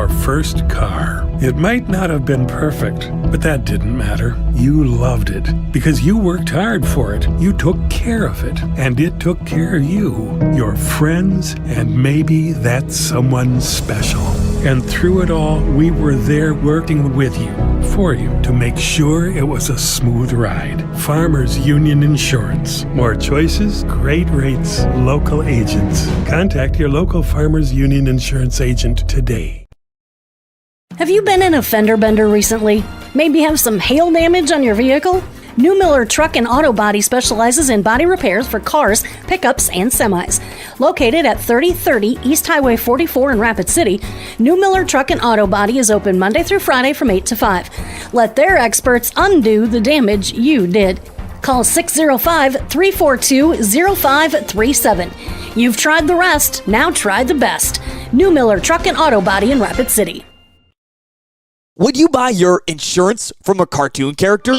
Your first car. It might not have been perfect, but that didn't matter. You loved it because you worked hard for it. You took care of it, and it took care of you, your friends, and maybe that someone special. And through it all, we were there working with you, for you, to make sure it was a smooth ride. Farmers Union Insurance. More choices, great rates, local agents. Contact your local Farmers Union Insurance agent today. Have you been in a fender bender recently? Maybe have some hail damage on your vehicle? New Miller Truck and Auto Body specializes in body repairs for cars, pickups, and semis. Located at 3030 East Highway 44 in Rapid City, New Miller Truck and Auto Body is open Monday through Friday from 8 to 5. Let their experts undo the damage you did. Call 605-342-0537. You've tried the rest, now try the best. New Miller Truck and Auto Body in Rapid City. Would you buy your insurance from a cartoon character?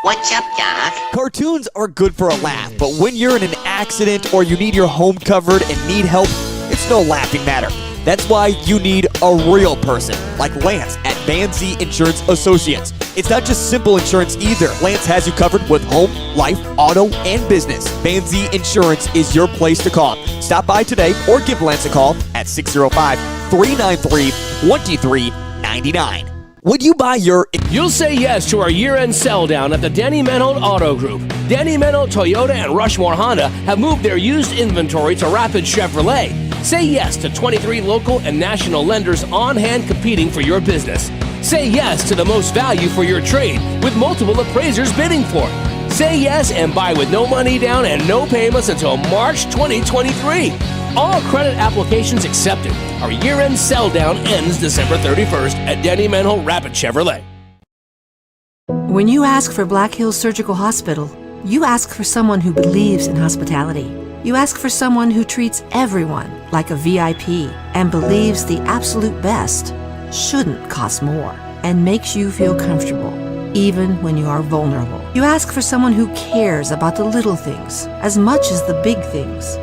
What's up, Doc? Cartoons are good for a laugh, but when you're in an accident or you need your home covered and need help, it's no laughing matter. That's why you need a real person, like Lance at Van Z Insurance Associates. It's not just simple insurance either. Lance has you covered with home, life, auto, and business. Van Z Insurance is your place to call. Stop by today or give Lance a call at 605-393-2399. Would you buy your... You'll say yes to our year-end sell down at the Denny Menhold Auto Group. Denny Menhold, Toyota, and Rushmore Honda have moved their used inventory to Rapid Chevrolet. Say yes to 23 local and national lenders on hand competing for your business. Say yes to the most value for your trade with multiple appraisers bidding for it. Say yes and buy with no money down and no payments until March 2023. All credit applications accepted. Our year-end sell down ends December 31st at Denny Menhold Rapid Chevrolet. When you ask for Black Hills Surgical Hospital, you ask for someone who believes in hospitality. You ask for someone who treats everyone like a VIP and believes the absolute best shouldn't cost more and makes you feel comfortable, even when you are vulnerable. You ask for someone who cares about the little things as much as the big things.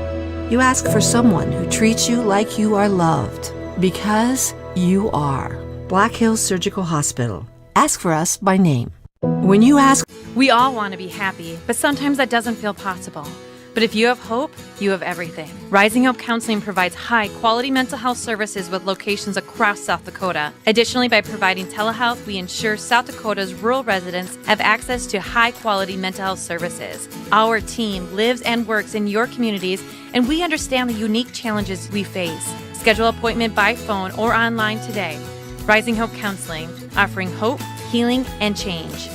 You ask for someone who treats you like you are loved, because you are. Black Hills Surgical Hospital. Ask for us by name. When you ask... We all want to be happy, but sometimes that doesn't feel possible. But if you have hope, you have everything. Rising Hope Counseling provides high-quality mental health services with locations across South Dakota. Additionally, by providing telehealth, we ensure South Dakota's rural residents have access to high-quality mental health services. Our team lives and works in your communities, and we understand the unique challenges we face. Schedule an appointment by phone or online today. Rising Hope Counseling, offering hope, healing, and change.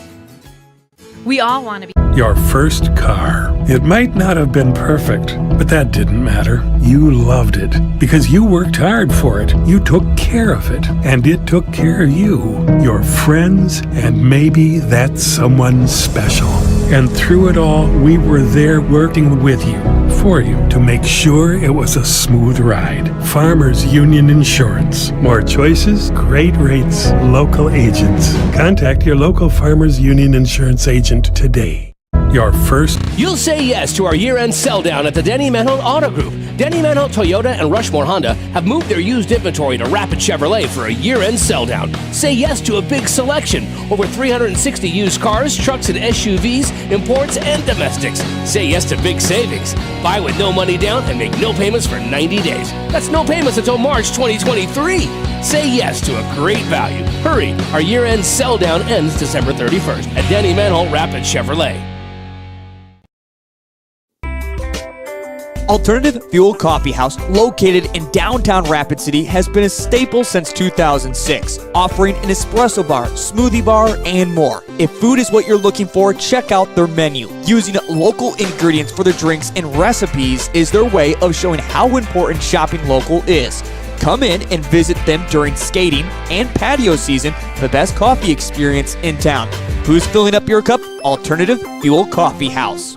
We all want to be... Your first car. It might not have been perfect, but that didn't matter. You loved it because you worked hard for it. You took care of it, and it took care of you, your friends, and maybe that someone special. And through it all, we were there working with you, for you, to make sure it was a smooth ride. Farmers Union Insurance. More choices, great rates, local agents. Contact your local Farmers Union Insurance agent today. Your first... You'll say yes to our year-end sell down at the Denny Menhold Auto Group. Denny Menhold, Toyota, and Rushmore Honda have moved their used inventory to Rapid Chevrolet for a year-end sell down. Say yes to a big selection. Over 360 used cars, trucks, and SUVs, imports, and domestics. Say yes to big savings. Buy with no money down and make no payments for 90 days. That's no payments until March 2023. Say yes to a great value. Hurry, our year-end sell down ends December 31st at Denny Menhold Rapid Chevrolet. Alternative Fuel Coffee House, located in downtown Rapid City, has been a staple since 2006, offering an espresso bar, smoothie bar, and more. If food is what you're looking for, check out their menu. Using local ingredients for their drinks and recipes is their way of showing how important shopping local is. Come in and visit them during skating and patio season for the best coffee experience in town. Who's filling up your cup? Alternative Fuel Coffee House.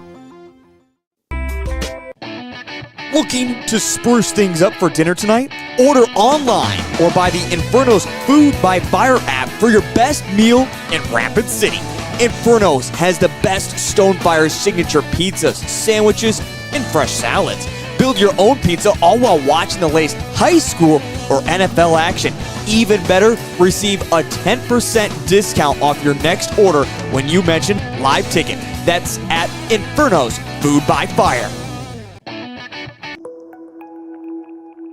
Looking to spruce things up for dinner tonight? Order online or buy the Inferno's Food by Fire app for your best meal in Rapid City. Inferno's has the best Stonefire signature pizzas, sandwiches, and fresh salads. Build your own pizza all while watching the latest high school or NFL action. Even better, receive a 10% discount off your next order when you mention Live Ticket. That's at Inferno's Food by Fire.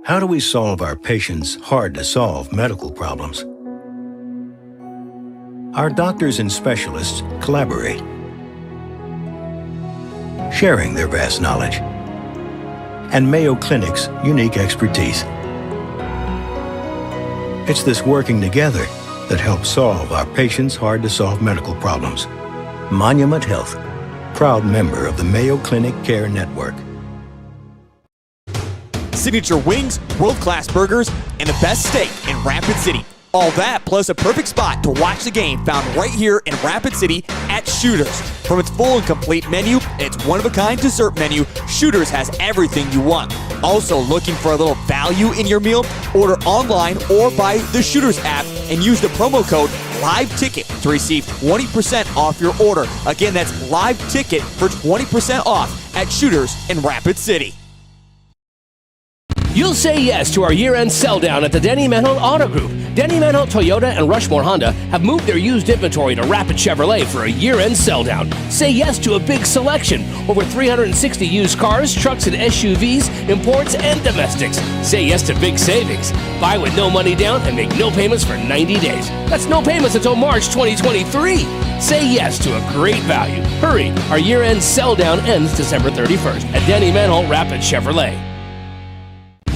How do we solve our patients' hard-to-solve medical problems? Our doctors and specialists collaborate, sharing their vast knowledge and Mayo Clinic's unique expertise. It's this working together that helps solve our patients' hard-to-solve medical problems. Monument Health, proud member of the Mayo Clinic Care Network. Signature wings, world-class burgers, and the best steak in Rapid City. All that plus a perfect spot to watch the game found right here in Rapid City at Shooters. From its full and complete menu, its one-of-a-kind dessert menu, Shooters has everything you want. Also looking for a little value in your meal? Order online or by the Shooters app and use the promo code LIVETICKET to receive 20% off your order. Again, that's LIVETICKET for 20% off at Shooters in Rapid City. You'll say yes to our year-end sell-down at the Denny Menholt Auto Group. Denny Menholt Toyota and Rushmore Honda have moved their used inventory to Rapid Chevrolet for a year-end sell-down. Say yes to a big selection. Over 360 used cars, trucks, and SUVs, imports, and domestics. Say yes to big savings. Buy with no money down and make no payments for 90 days. That's no payments until March 2023. Say yes to a great value. Hurry, our year-end sell-down ends December 31st at Denny Menholt Rapid Chevrolet.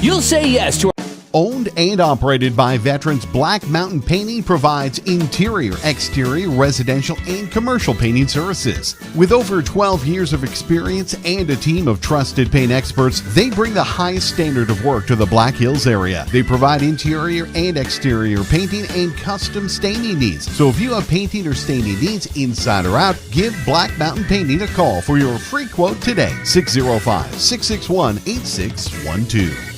You'll say yes to Owned and operated by veterans, Black Mountain Painting provides interior, exterior, residential, and commercial painting services. With over 12 years of experience and a team of trusted paint experts, they bring the highest standard of work to the Black Hills area. They provide interior and exterior painting and custom staining needs. So if you have painting or staining needs inside or out, give Black Mountain Painting a call for your free quote today. 605-661-8612.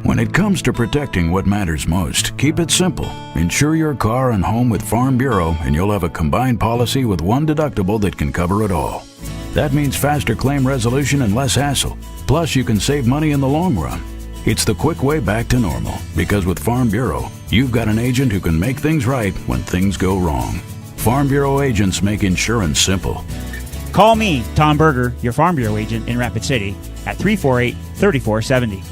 When it comes to protecting what matters most, keep it simple. Insure your car and home with Farm Bureau and you'll have a combined policy with one deductible that can cover it all. That means faster claim resolution and less hassle. Plus, you can save money in the long run. It's the quick way back to normal, because with Farm Bureau, you've got an agent who can make things right when things go wrong. Farm Bureau agents make insurance simple. Call me, Tom Berger, your Farm Bureau agent in Rapid City, at 348-3470.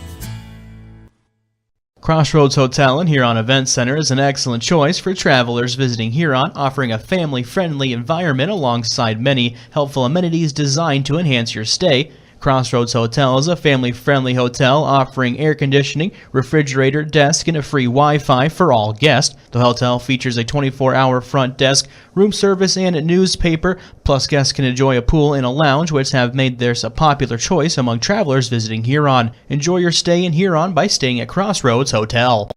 Crossroads Hotel and Huron Event Center is an excellent choice for travelers visiting Huron, offering a family-friendly environment alongside many helpful amenities designed to enhance your stay. Crossroads Hotel is a family-friendly hotel offering air conditioning, refrigerator, desk, and a free Wi-Fi for all guests. The hotel features a 24-hour front desk, room service, and a newspaper. Plus, guests can enjoy a pool and a lounge, which have made theirs a popular choice among travelers visiting Huron. Enjoy your stay in Huron by staying at Crossroads Hotel.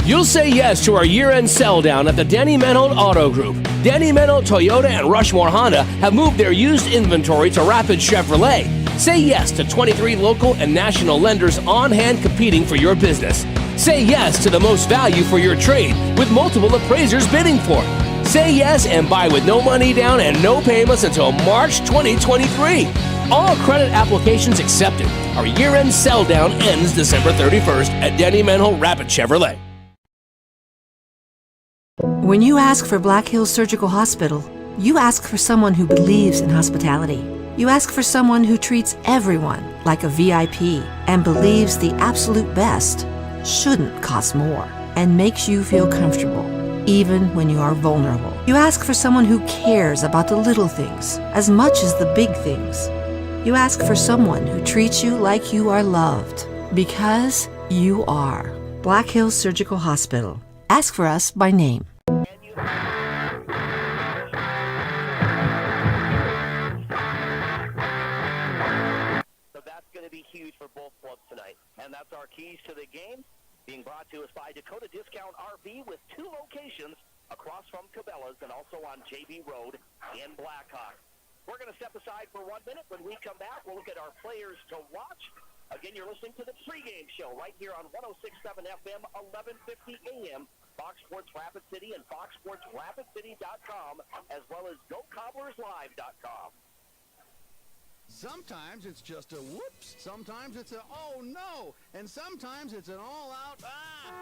You'll say yes to our year-end sell-down at the Denny Menholt Auto Group. Denny Menholt Toyota and Rushmore Honda have moved their used inventory to Rapid Chevrolet. Say yes to 23 local and national lenders on hand competing for your business. Say yes to the most value for your trade with multiple appraisers bidding for it. Say yes and buy with no money down and no payments until March 2023. All credit applications accepted. Our year-end sell-down ends December 31st at Denny Menholt Rapid Chevrolet. When you ask for Black Hills Surgical Hospital, you ask for someone who believes in hospitality. You ask for someone who treats everyone like a VIP and believes the absolute best shouldn't cost more and makes you feel comfortable, even when you are vulnerable. You ask for someone who cares about the little things as much as the big things. You ask for someone who treats you like you are loved, because you are. Black Hills Surgical Hospital. Ask for us by name. So that's going to be huge for both clubs tonight. And brought to us by Dakota Discount RV with 2 locations across from Cobblers and also on JB Road in Blackhawk. We're going to step aside for 1 minute. When we come back, we'll look at our players to watch. Again, you're listening to the pregame show right here on 106.7 FM, 1150 AM, Fox Sports Rapid City and foxsportsrapidcity.com, as well as GoCobblersLive.com. Sometimes it's just a whoops, sometimes it's a oh no, and sometimes it's an all-out ah.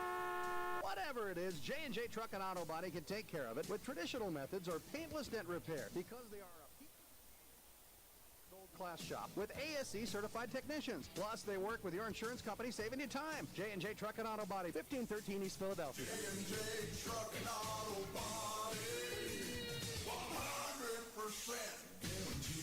Whatever it is, J&J Truck and Auto Body can take care of it with traditional methods or paintless dent repair because they are a gold-class shop with ASE certified technicians. Plus, they work with your insurance company, saving you time. J&J Truck and Auto Body, 1513 East Philadelphia. J&J Truck and Auto Body, 100% guaranteed.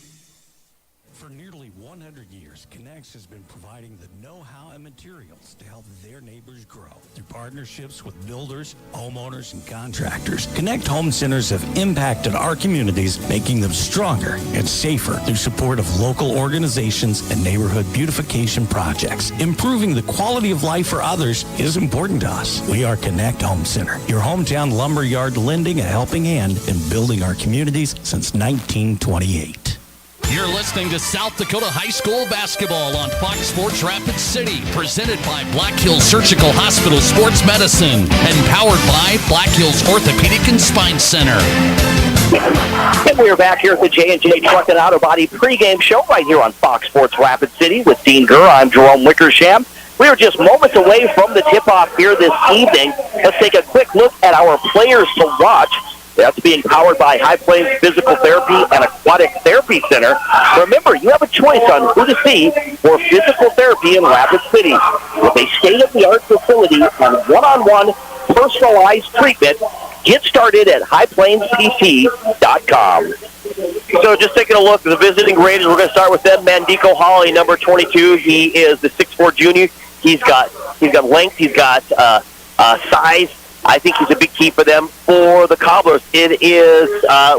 For nearly 100 years, Connex has been providing the know-how and materials to help their neighbors grow. Through partnerships with builders, homeowners, and contractors, Connect Home Centers have impacted our communities, making them stronger and safer through support of local organizations and neighborhood beautification projects. Improving the quality of life for others is important to us. We are Connect Home Center, your hometown lumberyard lending a helping hand in building our communities since 1928. You're listening to South Dakota High School basketball on Fox Sports Rapid City, presented by Black Hills Surgical Hospital Sports Medicine and powered by Black Hills Orthopedic and Spine Center. And we're back here at the J&J Truck and Auto Body pregame show right here on Fox Sports Rapid City with Dean Gurr. I'm Jerome Wickersham. We are just moments away from the tip-off here this evening. Let's take a quick look at our players to watch. That's being powered by High Plains Physical Therapy and Aquatic Therapy Center. Remember, you have a choice on who to see for physical therapy in Rapid City. With a state-of-the-art facility and one-on-one personalized treatment, get started at highplainspt.com. So just taking a look at the visiting Raiders, we're going to start with them. Mandico Hawley, number 22. He is the 6'4 junior. He's got length. He's got size. I think he's a big key for them. For the Cobblers, it is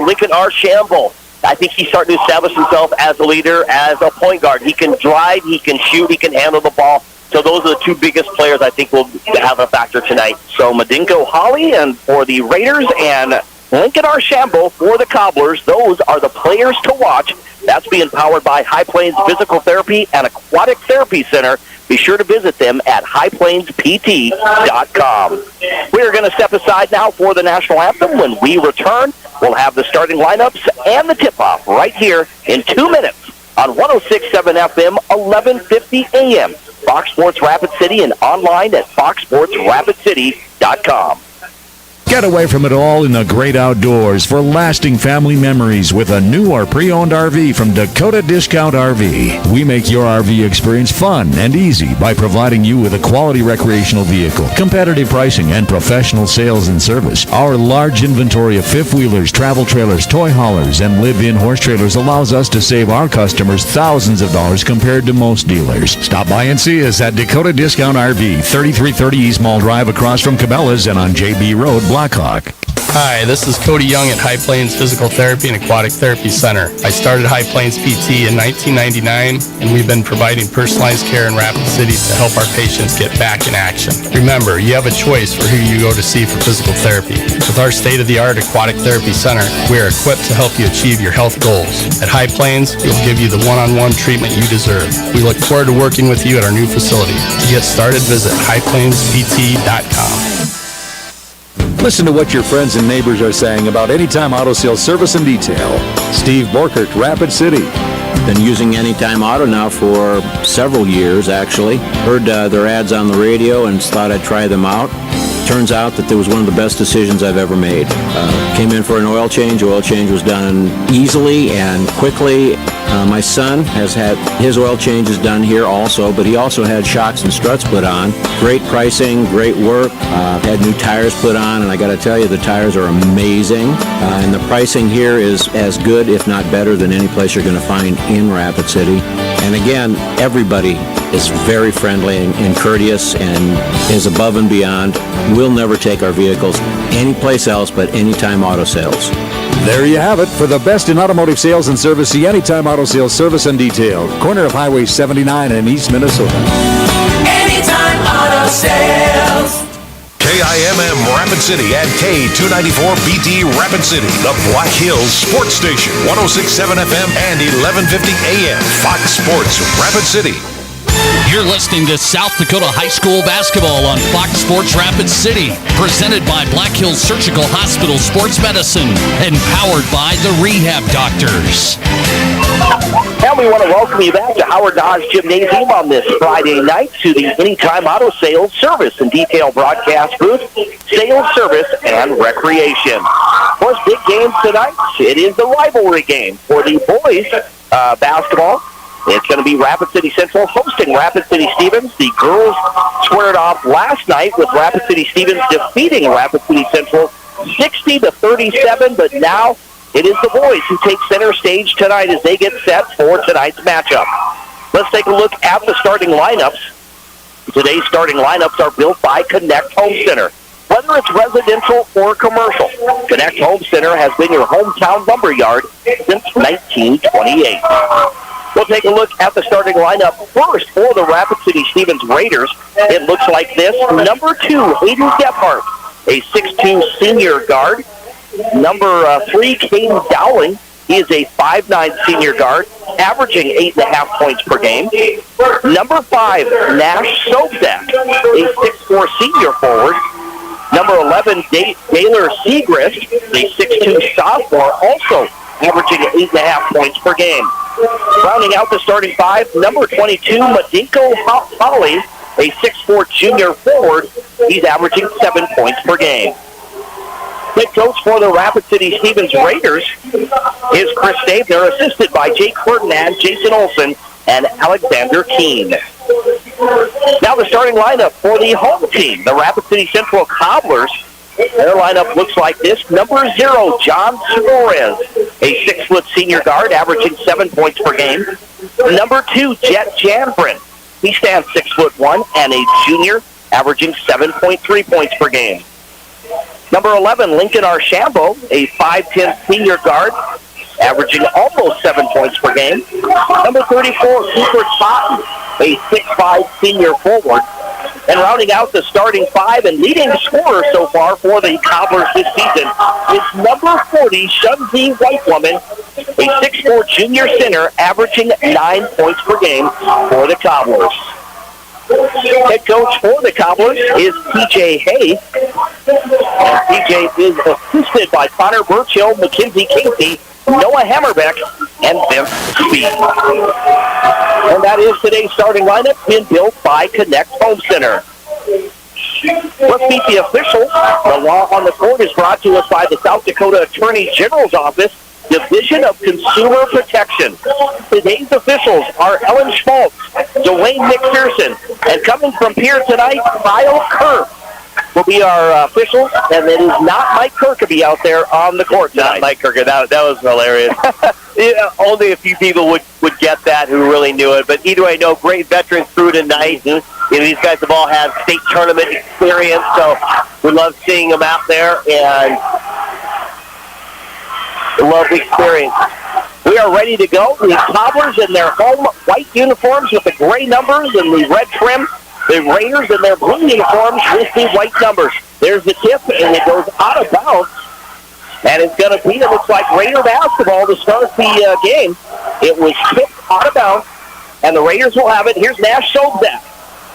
Lincoln Archambault. I think he's starting to establish himself as a leader, as a point guard. He can drive, he can shoot, he can handle the ball. So those are the 2 biggest players I think will have a factor tonight. So Mandinko Holly and for the Raiders and Lincoln Archambault for the Cobblers. Those are the players to watch. That's being powered by High Plains Physical Therapy and Aquatic Therapy Center. Be sure to visit them at highplainspt.com. We are going to step aside now for the national anthem. When we return, we'll have the starting lineups and the tip-off right here in 2 minutes on 106.7 FM, 1150 AM. Fox Sports Rapid City and online at foxsportsrapidcity.com. Get away from it all in the great outdoors for lasting family memories with a new or pre-owned RV from Dakota Discount RV. We make your RV experience fun and easy by providing you with a quality recreational vehicle, competitive pricing, and professional sales and service. Our large inventory of fifth-wheelers, travel trailers, toy haulers, and live-in horse trailers allows us to save our customers thousands of dollars compared to most dealers. Stop by and see us at Dakota Discount RV, 3330 East Mall Drive across from Cabela's and on JB Road, Blackhawk. Hi, this is Cody Young at High Plains Physical Therapy and Aquatic Therapy Center. I started High Plains PT in 1999, and we've been providing personalized care in Rapid City to help our patients get back in action. Remember, you have a choice for who you go to see for physical therapy. With our state-of-the-art Aquatic Therapy Center, we are equipped to help you achieve your health goals. At High Plains, we'll give you the one-on-one treatment you deserve. We look forward to working with you at our new facility. To get started, visit highplainspt.com. Listen to what your friends and neighbors are saying about Anytime Auto Sales Service and Detail. Steve Borkert, Rapid City. Been using Anytime Auto now for several years, actually. Heard their ads on the radio and thought I'd try them out. Turns out that that was one of the best decisions I've ever made. Came in for an oil change. Oil change was done easily and quickly. My son has had his oil changes done here also, but he also had shocks and struts put on. Great pricing, great work. Had new tires put on, and I got to tell you, the tires are amazing. And the pricing here is as good, if not better, than any place you're going to find in Rapid City. And again, everybody is very friendly and courteous and is above and beyond. We'll never take our vehicles anyplace else but Anytime Auto Sales. There you have it. For the best in automotive sales and service, see Anytime Auto Sales Service and Detail. Corner of Highway 79 in East Minnesota. Anytime Auto Sales. FM Rapid City and K294BT Rapid City, the Black Hills Sports Station, 106.7 FM and 1150 AM, Fox Sports Rapid City. You're listening to South Dakota High School basketball on Fox Sports Rapid City, presented by Black Hills Surgical Hospital Sports Medicine and powered by the Rehab Doctors. And we want to welcome you back to Howard Dodge Gymnasium on this Friday night to the Anytime Auto Sales Service and Detail Broadcast booth, Sales Service and Recreation. Of course, big game tonight. It is the rivalry game for the boys basketball. It's going to be Rapid City Central hosting Rapid City Stevens. The girls squared off last night with Rapid City Stevens defeating Rapid City Central 60-37, but now it is the boys who take center stage tonight as they get set for tonight's matchup. Let's take a look at the starting lineups. Today's starting lineups are built by Connect Home Center. Whether it's residential or commercial, Connect Home Center has been your hometown lumberyard since 1928. We'll take a look at the starting lineup first for the Rapid City Stevens Raiders. It looks like this. Number 2, Hayden Gephardt, a 6'2 senior guard. Number 3, Caden Dowling. He is a 5'9 senior guard, averaging 8.5 points per game. Number 5, Nash Sobzak, a 6'4 senior forward. Number 11, Baylor Segrist, a 6'2 sophomore, also averaging 8.5 points per game. Rounding out the starting 5, number 22, Madinko Holly, a 6'4 junior forward. He's averaging 7 points per game. Head coach for the Rapid City Stevens Raiders is Chris Stabner, assisted by Jake Ferdinand, Jason Olson, and Alexander Keene. Now the starting lineup for the home team, the Rapid City Central Cobblers. Their lineup looks like this. Number 0, John Suarez, a 6' senior guard, averaging 7 points per game. Number 2, Jet Janfrin. He stands 6'1" and a junior, averaging 7.3 points per game. Number 11, Lincoln Archambault, a 5'10 senior guard, averaging almost 7 points per game. Number 34, Cooper Totten, a 6'5 senior forward. And rounding out the starting 5 and leading scorer so far for the Cobblers this season is number 40, Shunzi Whitewoman, a 6'4 junior center, averaging 9 points per game for the Cobblers. Head coach for the Cobblers is T.J. Hayes. And T.J. is assisted by Connor Burchill, Mackenzie Casey, Noah Hammerbeck, and Vince Speed. And that is today's starting lineup, been built by Connect Home Center. Let's meet the officials. The law on the court is brought to us by the South Dakota Attorney General's Office, Division of Consumer Protection. Today's officials are Ellen Schmaltz, Dwayne McPherson, and coming from Pierre tonight, Kyle Kerr will be our officials, and it is not Mike Kirkaby out there on the court tonight. Not Mike Kirkaby. That was hilarious. Yeah, only a few people would get that who really knew it, but either way, no, great veteran crew tonight. You know, these guys have all had state tournament experience, so we love seeing them out there, and love the experience. We are ready to go. The Cobblers in their home white uniforms with the gray numbers and the red trim. The Raiders in their blue uniforms with the white numbers. There's the tip, and it goes out of bounds. And it's going to be, it looks like Raider basketball to start the game. It was kicked out of bounds, and the Raiders will have it. Here's Nash Sobzak.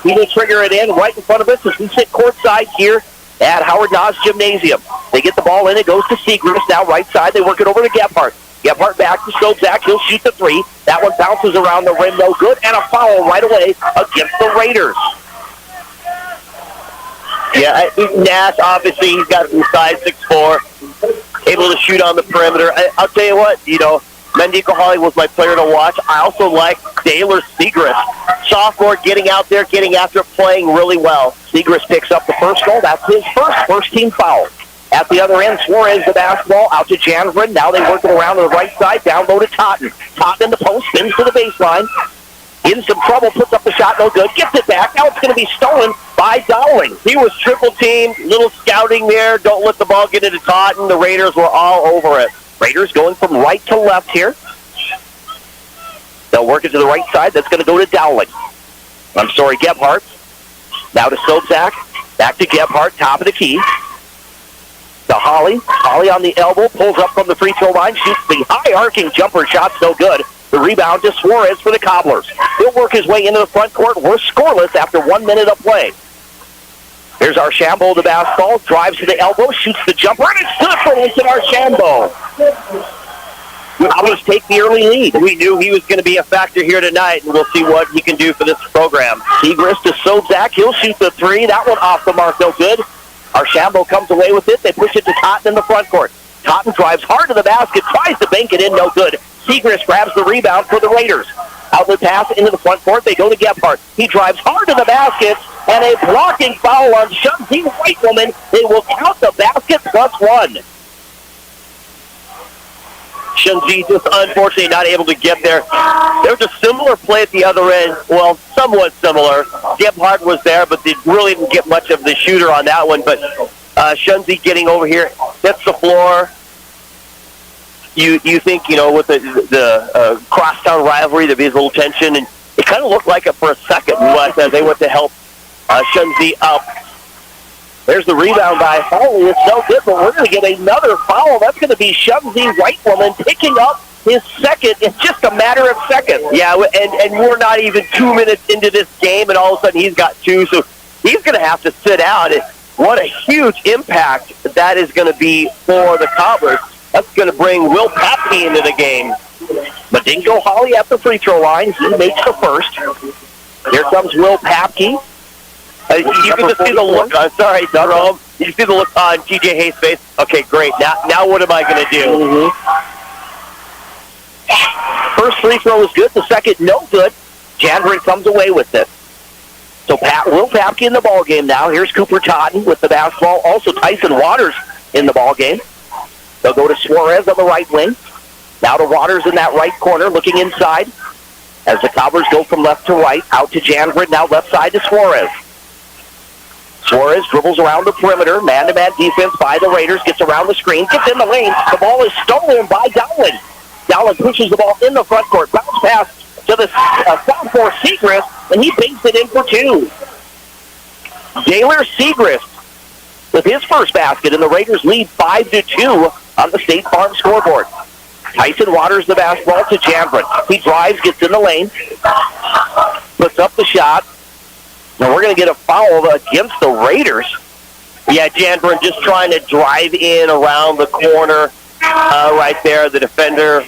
He will trigger it in right in front of us as we sit courtside here at Howard Dodge Gymnasium. They get the ball in. It goes to Segrist. Now right side. They work it over to Gephardt. Gephardt back to Sobzak. He'll shoot the 3. That one bounces around the rim. No good. And a foul right away against the Raiders. Yeah, Nash, obviously, he's got some size, 6'4", able to shoot on the perimeter. I'll tell you what, you know, Mendico Holly was my player to watch. I also like Baylor Segrist. Sophomore getting out there, getting after it, playing really well. Segrist picks up the first goal. That's his first team foul. At the other end, Suarez the basketball out to Janvrin. Now they work it around to the right side, down low to Totten. Totten in the post, spins to the baseline. In some trouble, puts up the shot, no good. Gets it back. Now it's going to be stolen by Dowling. He was triple teamed, little scouting there. Don't let the ball get into Totten. The Raiders were all over it. Raiders going from right to left here. They'll work it to the right side. That's going to go to Dowling. Gephardt. Now to Sobzak. Back to Gebhardt, top of the key. To Holly. Holly on the elbow, pulls up from the free throw line, shoots the high arcing jumper shot, no good. The rebound to Suarez for the Cobblers. He'll work his way into the front court. We're scoreless after 1 minute of play. Here's Archambault, the basketball, drives to the elbow, shoots the jumper, and it's good for Vincent Archambault. Cobblers take the early lead. We knew he was going to be a factor here tonight, and we'll see what he can do for this program. Segrist to Sobzak. He'll shoot the three. That one off the mark, no good. Archambault comes away with it. They push it to Totten in the front court. Totten drives hard to the basket, tries to bank it in, no good. Segrist grabs the rebound for the Raiders. Outlet pass into the front court. They go to Gebhardt. He drives hard to the basket, and a blocking foul on Shunzi Whitewoman. They will count the basket +1. Shunzi just unfortunately not able to get there. There was a similar play at the other end. Well, somewhat similar. Gebhardt was there, but they really didn't get much of the shooter on that one. But Shunzi getting over here, hits the floor. You think, with the crosstown rivalry, there'd be a little tension, and it kind of looked like it for a second, but they went to help Shunzi up. There's the rebound by Foley. It's no good, but we're going to get another foul. That's going to be Shunzi Whitewoman picking up his second in just a matter of seconds. Yeah, and we're not even 2 minutes into this game, and all of a sudden he's got two, so he's going to have to sit out. What a huge impact that is going to be for the Cobblers. That's going to bring Will Papke into the game. Madingo Holly at the free throw line. He makes the first. Here comes Will Papke. You can just see the look. Sorry, Jerome. You can see the look on TJ Hayes' face. Okay, great. Now what am I going to do? First free throw is good. The second, no good. Janvrin comes away with it. So Will Papke in the ball game now. Here's Cooper Totten with the basketball. Also Tyson Waters in the ball game. They'll go to Suarez on the right wing. Now to Waters in that right corner, looking inside. As the Cobblers go from left to right, out to Janvrin, now left side to Suarez. Suarez dribbles around the perimeter, man-to-man defense by the Raiders, gets around the screen, gets in the lane. The ball is stolen by Dowling. Dowling pushes the ball in the front court, bounce pass to the sophomore Segrist, and he banks it in for two. Daylor Segrist with his first basket, and the Raiders lead 5-2 on the State Farm scoreboard. Tyson Waters the basketball to Janvrin. He drives, gets in the lane, puts up the shot. Now we're going to get a foul against the Raiders. Yeah, Janvrin just trying to drive in around the corner right there. The defender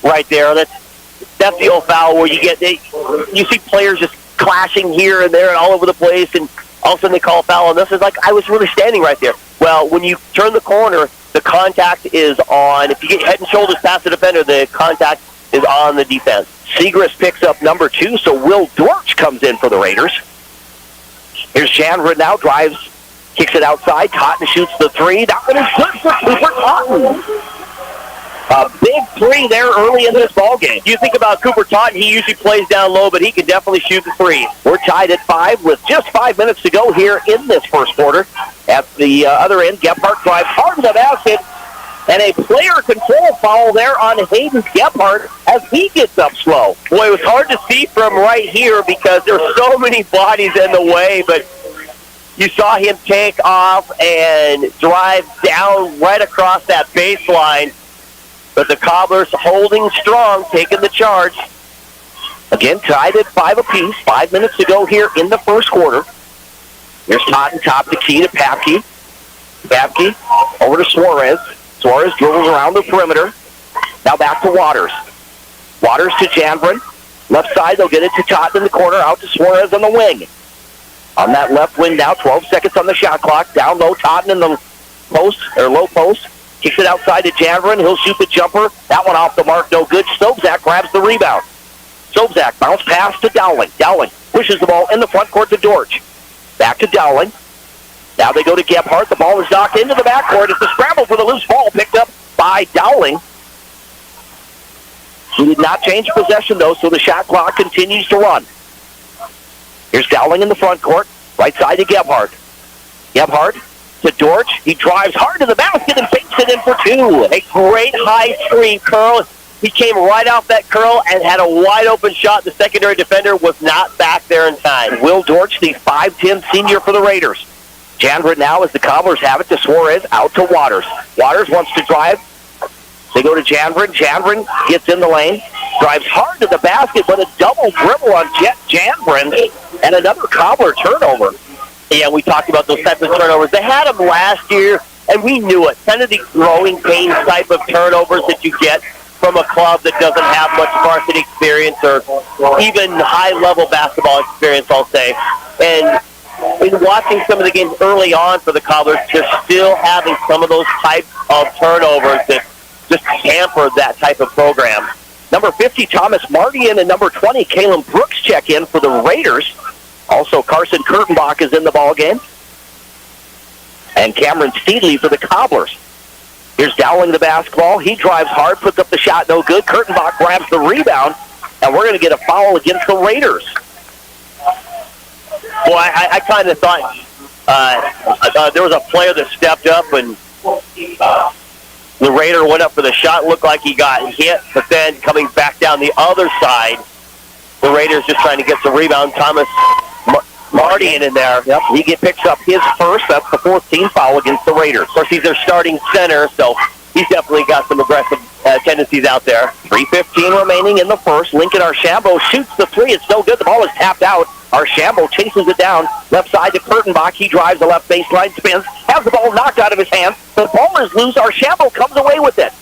right there. That's the old foul where you see players just clashing here and there and all over the place, and all of a sudden they call a foul, and this is like, I was really standing right there. Well, when you turn the corner, the contact is on. If you get head and shoulders past the defender, the contact is on the defense. Segrist picks up number 2, so Will Dortch comes in for the Raiders. Here's Janvrin now, drives, kicks it outside. Totten shoots the three. That one is good for Cooper Totten. A big three there early in this ballgame. You think about Cooper Totten, he usually plays down low, but he can definitely shoot the three. We're tied at 5 with just 5 minutes to go here in this first quarter. At the other end, Gebhardt drives hard to the basket, and a player control foul there on Hayden Gebhardt as he gets up slow. Boy, it was hard to see from right here because there's so many bodies in the way, but you saw him take off and drive down right across that baseline. But the Cobblers holding strong, taking the charge. Again, tied at 5 apiece. 5 minutes to go here in the first quarter. Here's Totten, top the key to Papke. Papke over to Suarez. Suarez dribbles around the perimeter. Now back to Waters. Waters to Janvrin. Left side, they'll get it to Totten in the corner, out to Suarez on the wing. On that left wing now, 12 seconds on the shot clock. Down low, Totten in the post, or low post. Kicks it outside to Janvrin. He'll shoot the jumper. That one off the mark, no good. Sobzak grabs the rebound. Sobzak bounce pass to Dowling. Dowling pushes the ball in the front court to Dortch. Back to Dowling. Now they go to Gebhardt. The ball is knocked into the backcourt. It's a scramble for the loose ball picked up by Dowling. He did not change possession, though, so the shot clock continues to run. Here's Dowling in the front court. Right side to Gebhardt. Gebhardt to Dortch. He drives hard to the basket and fakes it in for two. A great high screen curl. He came right off that curl and had a wide open shot. The secondary defender was not back there in time. Will Dortch, the 5'10 senior for the Raiders. Janvert now, as the Cobblers have it, to Suarez, out to Waters. Waters wants to drive. They go to Janvert. Janvert gets in the lane, drives hard to the basket, but a double dribble on Janvert, and another Cobbler turnover. Yeah, we talked about those types of turnovers. They had them last year, and we knew it. Kind of the growing pains type of turnovers that you get from a club that doesn't have much varsity experience or even high-level basketball experience, I'll say. And in watching some of the games early on for the Cobblers, they're still having some of those types of turnovers that just hamper that type of program. Number 50, Thomas Mardian, and number 20, Kalen Brooks check in for the Raiders. Also, Carson Kurtenbach is in the ballgame. And Cameron Steedley for the Cobblers. Here's Dowling the basketball. He drives hard, puts up the shot, no good. Kurtenbach grabs the rebound, and we're going to get a foul against the Raiders. Boy, I kind of thought there was a player that stepped up, and the Raider went up for the shot. Looked like he got hit, but then coming back down the other side, the Raiders just trying to get some rebound. Thomas Mardian in there. Yep. He picks up his first. That's the 14th foul against the Raiders. Of course, he's their starting center, so he's definitely got some aggressive tendencies out there. 3:15 remaining in the first. Lincoln Archambault shoots the three. It's no good. The ball is tapped out. Archambault chases it down. Left side to Kurtenbach. He drives the left baseline, spins, has the ball knocked out of his hands. The ball is loose. Archambault comes away with it.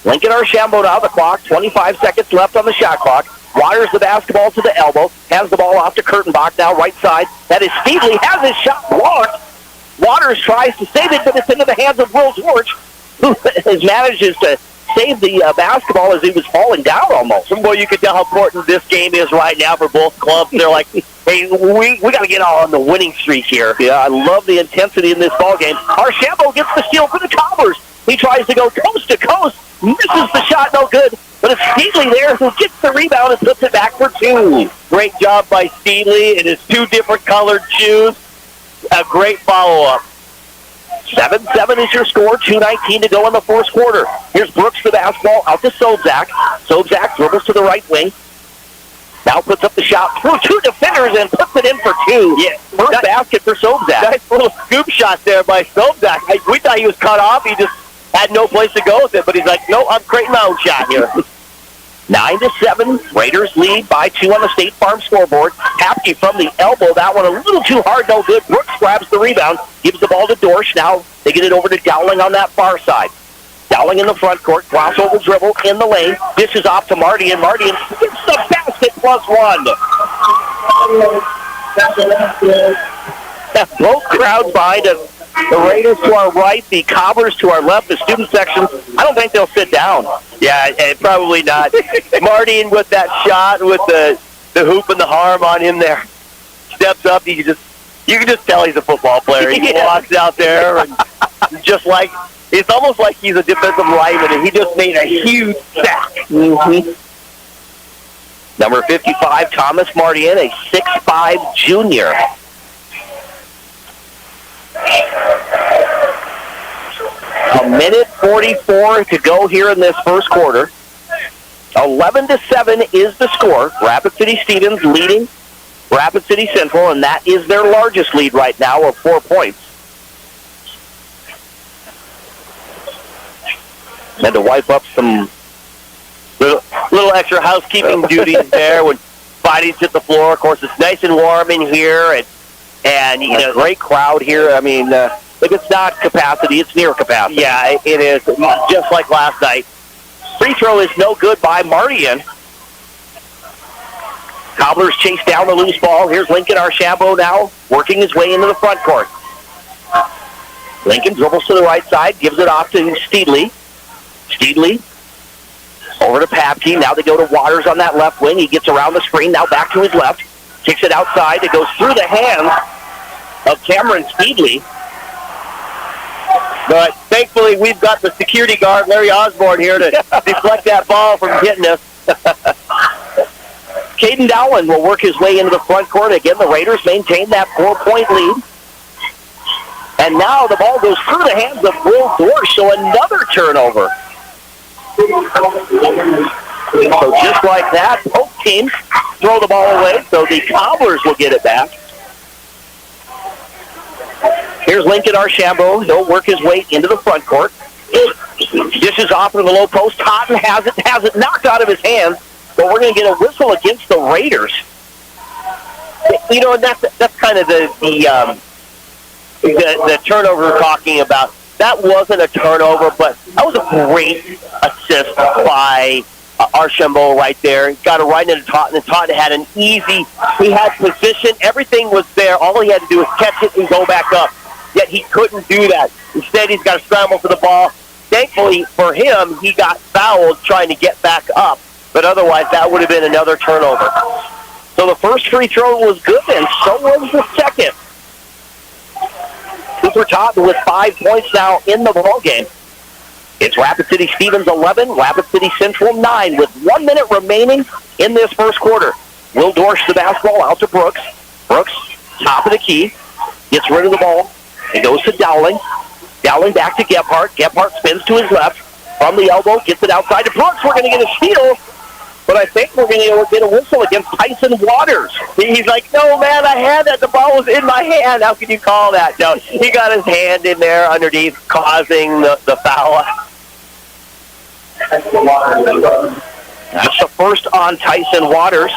Lincoln Archambault out of the clock. 25 seconds left on the shot clock. Waters the basketball to the elbow. Hands the ball off to Kurtenbach now, right side. That is Steedley. Has his shot blocked. Waters tries to save it, but it's into the hands of Will George, who manages to save the basketball as he was falling down almost. And boy, you can tell how important this game is right now for both clubs. They're like, hey, we got to get on the winning streak here. Yeah, I love the intensity in this ball game. Archambault gets the steal for the Cobblers. He tries to go coast to coast, misses the shot, no good. But it's Steedley there who gets the rebound and puts it back for two. Great job by Steedley in his two different colored shoes. A great follow-up. 7-7 is your score. 2:19 to go in the fourth quarter. Here's Brooks for the basketball out to Sobzak. Sobzak dribbles to the right wing. Now puts up the shot through two defenders and puts it in for two. Yeah, first basket for Sobzak. Nice little scoop shot there by Sobzak. We thought he was cut off. He just had no place to go with it, but he's like, no, I'm creating my own shot here. 9-7, Raiders lead by 2 on the State Farm scoreboard. Hapke from the elbow, that one a little too hard, no good. Brooks grabs the rebound, gives the ball to Dorsch. Now they get it over to Dowling on that far side. Dowling in the front court, crossover dribble in the lane. Dishes off to Mardian. Mardian gets the basket +1. Both crowds behind us. The Raiders to our right, the Cobblers to our left, the student section. I don't think they'll sit down. Yeah, probably not. Mardian with that shot, with the hoop and the harm on him there. Steps up. You can just tell he's a football player. He walks out there and just like, it's almost like he's a defensive lineman, and he just made a huge sack. Mm-hmm. Number 55, Thomas Mardian, a 6'5" junior. A minute 44 to go here in this first quarter. 11-7 is the score. Rapid City Stevens leading Rapid City Central, and that is their largest lead right now of 4 points. Had to wipe up some little extra housekeeping duties there when bodies hit the floor. Of course, it's nice and warm in here, and you know, great crowd here. I mean, if it's not capacity, it's near capacity. Yeah, it is, just like last night. Free throw is no good by Mardian. Cobblers chase down the loose ball. Here's Lincoln Archambault now, working his way into the front court. Lincoln dribbles to the right side, gives it off to Steedley. Steedley over to Papke. Now they go to Waters on that left wing. He gets around the screen, now back to his left. Kicks it outside. It goes through the hands of Cameron Steedley. But thankfully, we've got the security guard, Larry Osborne, here to deflect that ball from hitting us. Caden Dowling will work his way into the front court. Again, the Raiders maintain that 4-point lead. And now the ball goes through the hands of Will Dorsch, so another turnover. So just like that, both teams throw the ball away, so the Cobblers will get it back. Here's Lincoln Archambault. He'll work his way into the front court. Dishes off into the low post. Totten has it knocked out of his hands, but we're going to get a whistle against the Raiders. You know, that's kind of the turnover we're talking about. That wasn't a turnover, but that was a great assist by Archambault right there. Got it right into Totten, and Totten had an easy, he had position, everything was there. All he had to do was catch it and go back up. Yet he couldn't do that. Instead, he's got to scramble for the ball. Thankfully for him, he got fouled trying to get back up. But otherwise, that would have been another turnover. So the first free throw was good, and so was the second. Cooper Totten with 5 points now in the ball game. It's Rapid City Stevens 11, Rapid City Central 9, with 1 minute remaining in this first quarter. Will Dorsch the basketball out to Brooks. Brooks, top of the key, gets rid of the ball. It goes to Dowling. Dowling back to Gebhardt. Gebhardt spins to his left. From the elbow, gets it outside to Brooks. We're going to get a steal, but I think we're going to get a whistle against Tyson Waters. He's like, no, man, I had that. The ball was in my hand. How can you call that? No, he got his hand in there underneath, causing the foul. That's the first on Tyson Waters.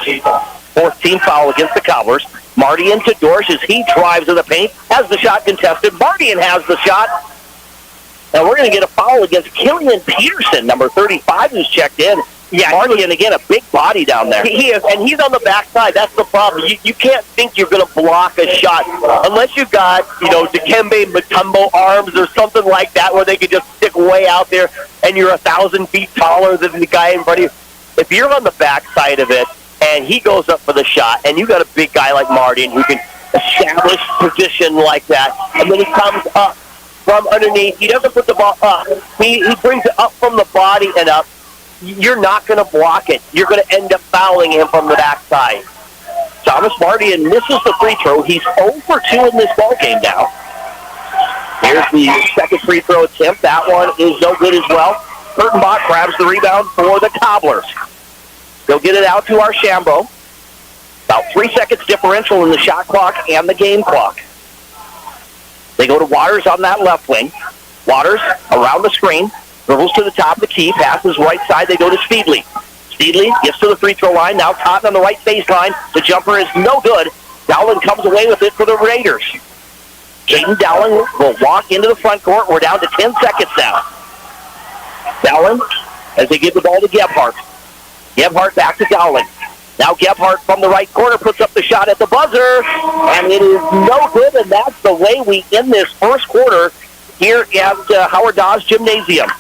4th team foul against the Cobblers. Mardian to Dorsch as he drives in the paint, has the shot contested. Mardian has the shot. And we're going to get a foul against Killian Peterson, number 35, who's checked in. Yeah, Mardian, again, a big body down there. He is, and he's on the backside. That's the problem. You can't think you're going to block a shot unless you've got, Dikembe Mutombo arms or something like that where they can just stick way out there and you're 1,000 feet taller than the guy in front of you. If you're on the backside of it, and he goes up for the shot, and you got a big guy like Martin who can establish position like that, and then he comes up from underneath. He doesn't put the ball up. He brings it up from the body and up. You're not going to block it. You're going to end up fouling him from the backside. Thomas Martin misses the free throw. He's 0 for 2 in this ball game now. Here's the second free throw attempt. That one is no good as well. Kurtenbach grabs the rebound for the Cobblers. They'll get it out to Archambault. About 3 seconds differential in the shot clock and the game clock. They go to Waters on that left wing. Waters around the screen. Dribbles to the top of the key. Passes right side. They go to Steedley. Steedley gets to the free throw line. Now Totten on the right baseline. The jumper is no good. Dowling comes away with it for the Raiders. Jaden Dowling will walk into the front court. We're down to 10 seconds now. Dowling, as they give the ball to Gebhardt. Gebhardt back to Dowling. Now Gebhardt from the right corner puts up the shot at the buzzer, and it is no good, and that's the way we end this first quarter here at Howard Dawes Gymnasium.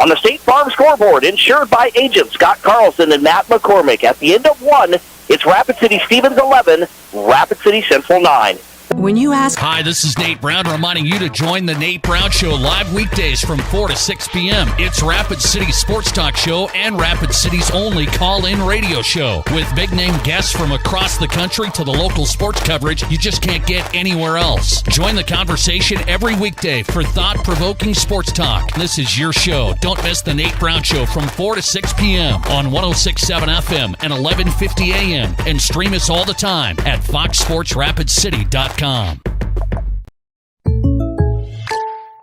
On the State Farm scoreboard, insured by agents Scott Carlson and Matt McCormick. At the end of 1, it's Rapid City Stevens 11, Rapid City Central 9. When you ask... Hi, this is Nate Brown reminding you to join the Nate Brown Show live weekdays from 4 to 6 p.m. It's Rapid City's sports talk show and Rapid City's only call-in radio show. With big-name guests from across the country to the local sports coverage you just can't get anywhere else. Join the conversation every weekday for thought-provoking sports talk. This is your show. Don't miss the Nate Brown Show from 4 to 6 p.m. on 106.7 FM and 1150 a.m. And stream us all the time at foxsportsrapidcity.com.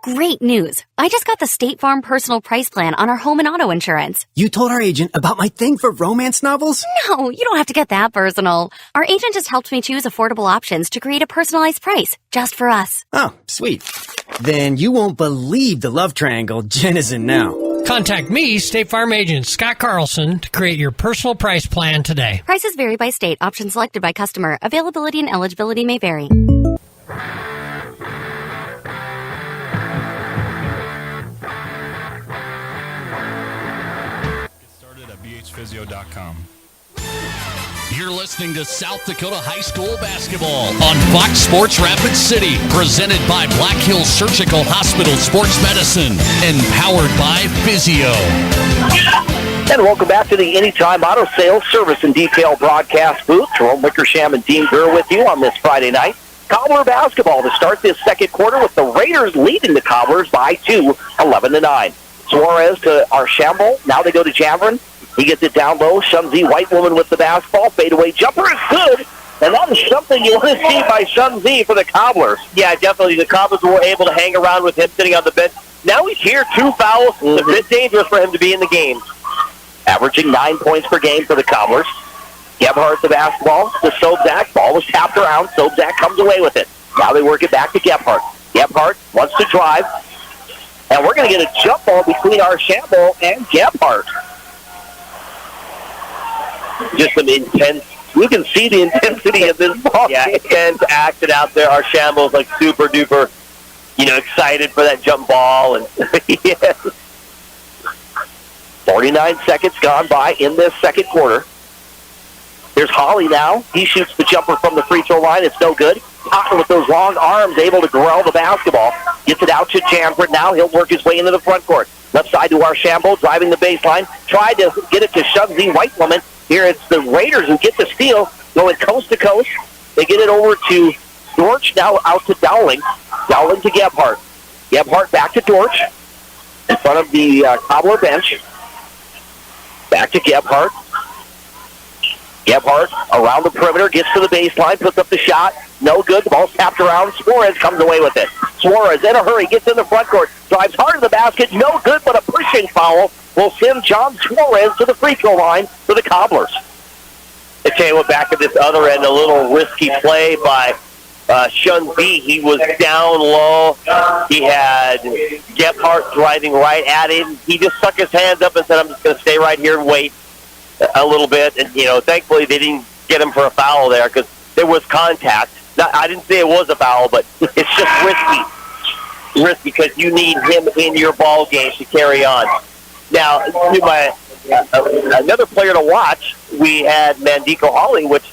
Great news. I just got the State Farm personal price plan on our home and auto insurance. You told our agent about my thing for romance novels? No, you don't have to get that personal. Our agent just helped me choose affordable options to create a personalized price just for us. Oh, sweet. Then you won't believe the love triangle Jen is in now. Contact me, State Farm agent Scott Carlson, to create your personal price plan today. Prices vary by state. Options selected by customer. Availability and eligibility may vary. physio.com. You're listening to South Dakota High School basketball on Fox Sports Rapid City, presented by Black Hills Surgical Hospital Sports Medicine and powered by Physio. And welcome back to the Anytime Auto Sales Service and Detail broadcast booth. Jerome Wickersham and Dean Gurr with you on this Friday night. Cobbler basketball to start this second quarter with the Raiders leading the Cobblers by 2, 11-9. Suarez to Archambault. Now they go to Javrin. He gets it down low. Shumzi, white woman with the basketball. Fadeaway jumper is good. And that is something you want to see by Sun Z for the Cobblers. Yeah, definitely. The Cobblers were able to hang around with him sitting on the bench. Now he's here, 2 fouls. It's a bit dangerous for him to be in the game. Averaging 9 points per game for the Cobblers. Gebhardt the basketball to Sobzak. Ball was tapped around. Sobzak comes away with it. Now they work it back to Gebhardt. Gebhardt wants to drive. And we're going to get a jump ball between Archambault and Gebhardt. Just some intense. You can see the intensity of this ball. Yeah, intense action out there. Archambault's like super duper, excited for that jump ball. And 49 seconds gone by in this second quarter. Here's Holly now. He shoots the jumper from the free throw line. It's no good. Potter with those long arms, able to corral the basketball. Gets it out to Janford. Now he'll work his way into the front court. Left side to Archambault, driving the baseline. Tried to get it to Shunzi Whitewoman. Here it's the Raiders who get the steal, going coast to coast. They get it over to Dortch, now out to Dowling. Dowling to Gebhardt. Gebhardt back to Dortch in front of the Cobbler bench. Back to Gebhardt. Gebhardt around the perimeter, gets to the baseline, puts up the shot. No good. The ball's tapped around. Suarez comes away with it. Suarez in a hurry, gets in the front court, drives hard to the basket. No good, but a pushing foul will send John Suarez to the free throw line for the Cobblers. I tell you what, back at this other end, a little risky play by Shun B. He was down low. He had Gebhardt driving right at him. He just stuck his hands up and said, I'm just going to stay right here and wait a little bit. And, thankfully they didn't get him for a foul there because there was contact. Now, I didn't say it was a foul, but it's just risky. Risky because you need him in your ball game to carry on. Now, to another player to watch, we had Mandiko Holly, which,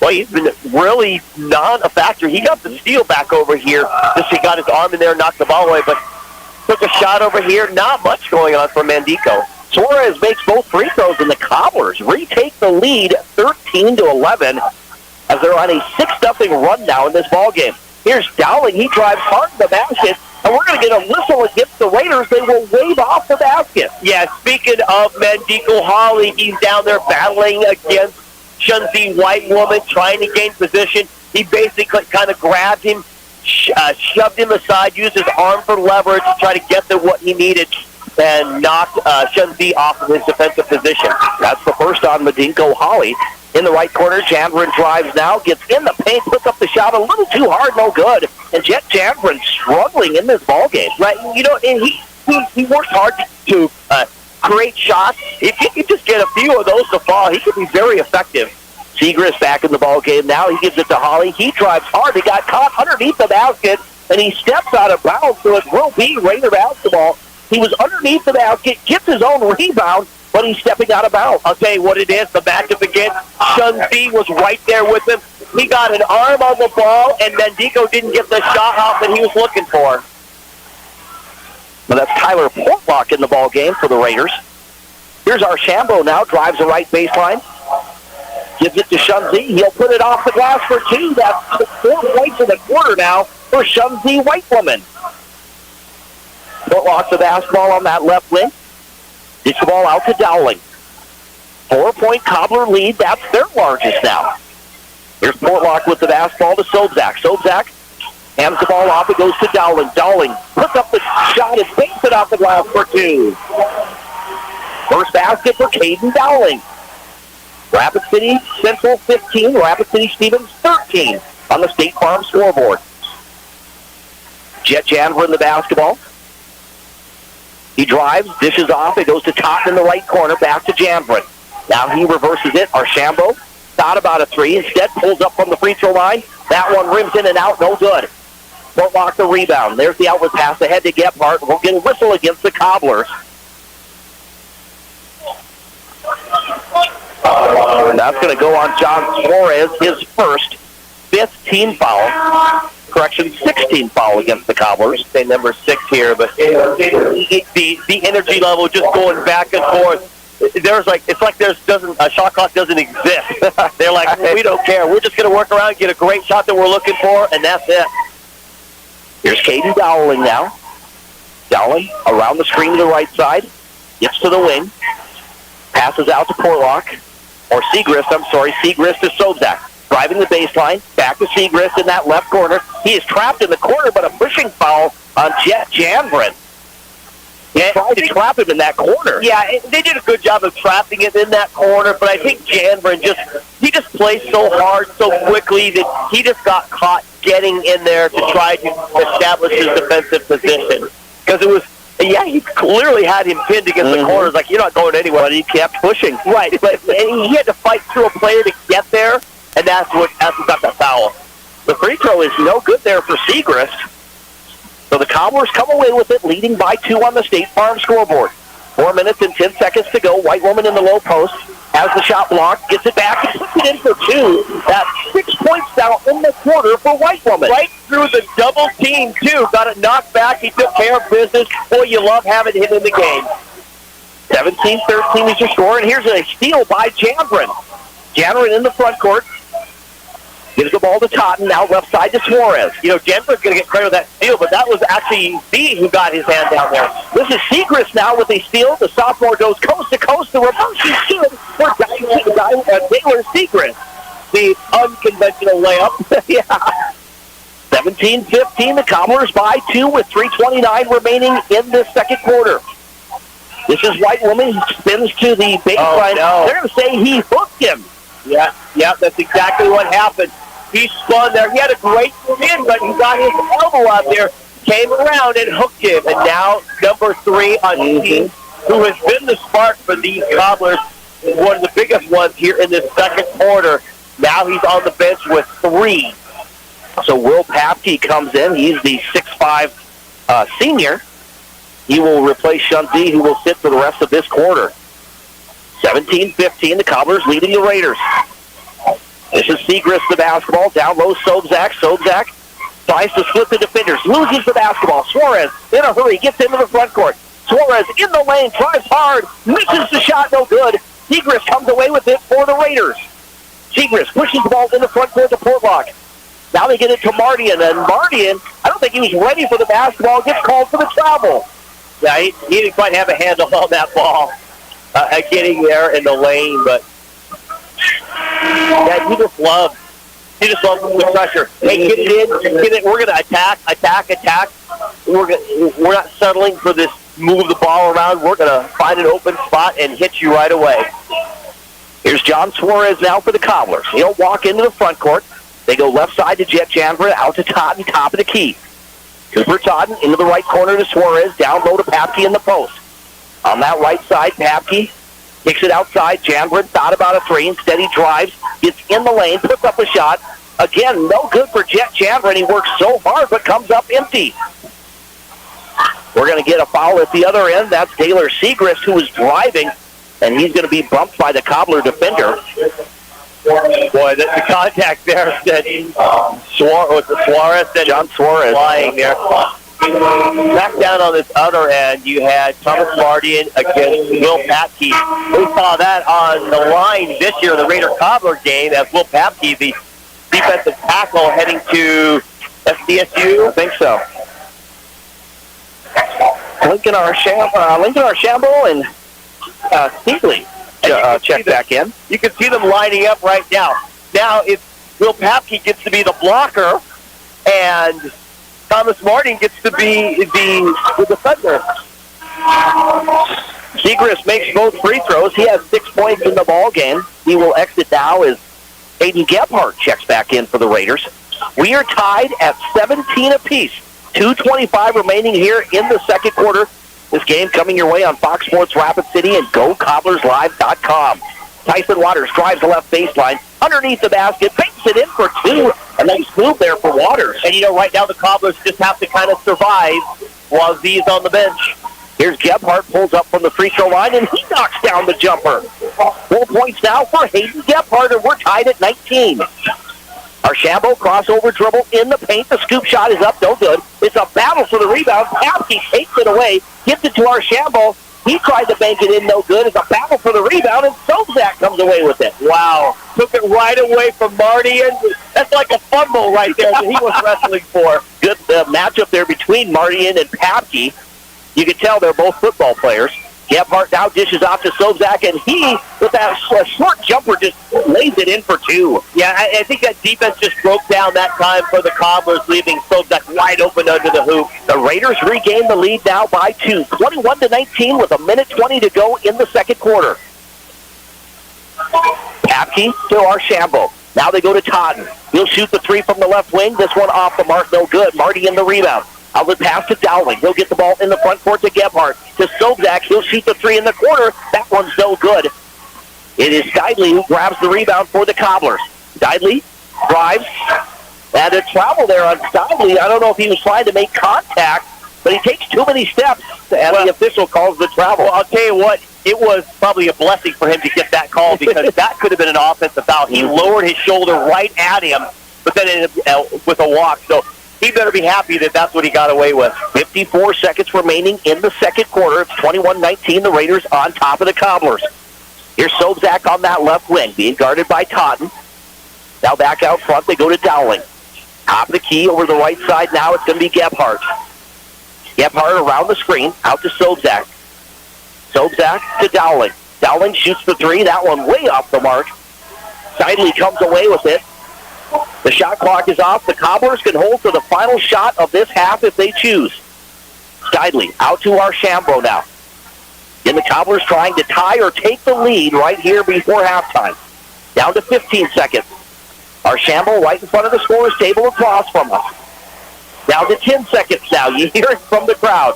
he's been really not a factor. He got the steal back over here. Just he got his arm in there, knocked the ball away, but took a shot over here. Not much going on for Mandiko. Suarez makes both free throws, and the Cobblers retake the lead 13-11 as they're on a 6-0 run now in this ball game. Here's Dowling. He drives hard to the basket, and we're going to get a whistle against the Raiders. They will wave off the basket. Yeah, speaking of Mandiko Holly, he's down there battling against Shunzi Whitewoman, trying to gain position. He basically kind of grabbed him, shoved him aside, used his arm for leverage to try to get to what he needed, and knocked Shunzi off of his defensive position. That's the first on Mandiko Holly. In the right corner, Janvrin drives now, gets in the paint, puts up the shot a little too hard, no good. And Jet Janvrin struggling in this ballgame. Right? And he works hard to create shots. If he could just get a few of those to fall, he could be very effective. Segrist back in the ballgame now. He gives it to Holly. He drives hard. He got caught underneath the basket, and he steps out of bounds, so it will be Raider basketball. He was underneath the basket, gets his own rebound, but he's stepping out of bounds. I'll tell you what it is, the matchup again. Shunzi was right there with him. He got an arm on the ball, and Mandiko didn't get the shot off that he was looking for. Well, that's Tyler Portlock in the ball game for the Raiders. Here's Archambault now, drives the right baseline. Gives it to Shunzi. He'll put it off the glass for 2. That's 4 points in the quarter now for Shunzi Whitewoman. Portlock the basketball on that left wing. Gets the ball out to Dowling. 4-point Cobbler lead. That's their largest now. Here's Portlock with the basketball to Sobzak. Sobzak hands the ball off. It goes to Dowling. Dowling puts up the shot and fakes it off the glass for 2. First basket for Caden Dowling. Rapid City Central 15. Rapid City Stevens 13 on the State Farm scoreboard. Jet Janvrin the basketball. He drives, dishes off. It goes to Totten in the right corner, back to Janvrin. Now he reverses it. Archambault thought about a 3. Instead, pulls up from the free throw line. That one rims in and out. No good. Portlock the rebound. There's the outlet pass ahead to Gebhardt. We'll get a whistle against the Cobblers. And that's going to go on John Suarez, his first 5th team foul. Correction, 16 foul against the Cobblers. Say number 6 here, but the energy level just going back and forth. It's like a shot clock doesn't exist. They're like, we don't care. We're just going to work around and get a great shot that we're looking for, and that's it. Here's Caden Dowling now. Dowling around the screen to the right side. Gets to the wing. Passes out to Portlock. Or Segrist, I'm sorry. Segrist to Sobzak. driving the baseline, back to Segrist in that left corner. He is trapped in the corner, but a pushing foul on Jet Janvrin. He tried to trap him in that corner. Yeah, they did a good job of trapping him in that corner, but I think Janvrin just plays so hard, so quickly that he just got caught getting in there to try to establish his defensive position. Because it was, he clearly had him pinned against the corners, like, you're not going anywhere. But he kept pushing. Right, but he had to fight through a player to get there, and that's what got the foul. The free throw is no good there for Segrist. So the Cobblers come away with it, leading by 2 on the State Farm scoreboard. 4 minutes and 10 seconds to go. White Woman in the low post has the shot blocked, gets it back, and puts it in for 2. That's 6 points now in the quarter for White Woman. Right through the double team, too. Got it knocked back. He took care of business. Boy, you love having him in the game. 17-13 is your score, and here's a steal by Janvrin. Janvrin in the front court. Gives the ball to Totten, now left side to Suarez. Janvrin's going to get credit with that steal, but that was actually B who got his hand down there. This is Segrist now with a steal. The sophomore goes coast to coast. The reverse is good for Taylor Segrist. The unconventional layup. Yeah. 17-15, the Cobblers by 2 with 3:29 remaining in this second quarter. This is White Woman. He spins to the baseline. Oh, no. They're going to say he hooked him. Yeah, that's exactly what happened. He spun there. He had a great spin, but he got his elbow out there, came around and hooked him. And now number 3 on team, who has been the spark for these Cobblers, one of the biggest ones here in this second quarter. Now he's on the bench with 3. So Will Papke comes in. He's the 6'5" senior. He will replace Shunzi, who will sit for the rest of this quarter. 17-15, the Cobblers leading the Raiders. This is Segrist, the basketball. Down low, Sobzak. Sobzak tries to split the defenders. Loses the basketball. Suarez in a hurry. Gets into the front court. Suarez in the lane. Drives hard. Misses the shot. No good. Segrist comes away with it for the Raiders. Segrist pushes the ball in the front court to Portlock. Now they get it to Mardian. And Mardian, I don't think he was ready for the basketball. Gets called for the travel. Yeah, he didn't quite have a handle on that ball. Getting there in the lane, but yeah, he just loves the pressure. Hey, get it in. We're going to attack. We're not settling for this move the ball around. We're going to find an open spot and hit you right away. Here's John Suarez now for the Cobblers. He'll walk into the front court. They go left side to Jet Janvrin, out to Totten, top of the key. Cooper Totten into the right corner to Suarez, down low to Papke in the post. On that right side, Papke kicks it outside. Janvrin thought about a 3. Instead, he drives, gets in the lane, puts up a shot. Again, no good for Jet Janvrin. He works so hard, but comes up empty. We're going to get a foul at the other end. That's Taylor Segrist, who is driving, and he's going to be bumped by the Cobbler defender. Boy, the contact there said Suarez said John Suarez lying there. Back down on this other end, you had Thomas Mardian against Will Papke. We saw that on the line this year in the Raider Cobbler game as Will Papke, the defensive tackle, heading to SDSU. I think so. Lincoln Archambault and Seeley check back in. You can see them lining up right now. Now, if Will Papke gets to be the blocker and Thomas Martin gets to be the defender. Segrist makes both free throws. He has 6 points in the ball game. He will exit now as Aiden Gebhardt checks back in for the Raiders. We are tied at 17 apiece. 2:25 remaining here in the second quarter. This game coming your way on Fox Sports Rapid City and GoCobblersLive.com. Tyson Waters drives the left baseline underneath the basket, banks it in for 2. A nice move there for Waters. And, right now the Cobblers just have to kind of survive while Z's on the bench. Here's Gebhardt, pulls up from the free throw line, and he knocks down the jumper. 4 points now for Hayden Gebhardt, and we're tied at 19. Archambault crossover dribble in the paint. The scoop shot is up, no good. It's a battle for the rebound. Papke takes it away, gives it to Archambault. He tried to bank it in, no good. It's a battle for the rebound, and Sobzak comes away with it. Wow. Took it right away from Mardian. That's like a fumble right there that he was wrestling for. Good matchup there between Mardian and Papke. You can tell they're both football players. Gebhardt now dishes off to Sobzak, and he, with that short jumper, just lays it in for two. Yeah, I think that defense just broke down that time for the Cobblers, leaving Sobzak wide open under the hoop. The Raiders regain the lead now by 2, 21-19 with 1:20 to go in the second quarter. Papke to Archambault. Now they go to Totten. He'll shoot the three from the left wing. This one off the mark, no good. Marty in the rebound. Outlet pass to Dowling. He'll get the ball in the front court to Gebhardt. To Sobzak. He'll shoot the three in the corner. That one's no good. It is Steidley who grabs the rebound for the Cobblers. Steidley drives. And a travel there on Steidley. I don't know if he was trying to make contact, but he takes too many steps, and the official calls the travel. Well, I'll tell you what, it was probably a blessing for him to get that call because that could have been an offensive foul. He lowered his shoulder right at him, but then with a walk. So he better be happy that that's what he got away with. 54 seconds remaining in the second quarter. It's 21-19. The Raiders on top of the Cobblers. Here's Sobzak on that left wing, being guarded by Totten. Now back out front, they go to Dowling. Top of the key over the right side now, it's going to be Gebhardt. Gebhardt around the screen, out to Sobzak. Sobzak to Dowling. Dowling shoots the three, that one way off the mark. Steidley comes away with it. The shot clock is off. The Cobblers can hold for the final shot of this half if they choose. Steidley out to Archambault now. And the Cobblers trying to tie or take the lead right here before halftime. Down to 15 seconds. Archambault right in front of the scorer's table across from us. Down to 10 seconds now. You hear it from the crowd.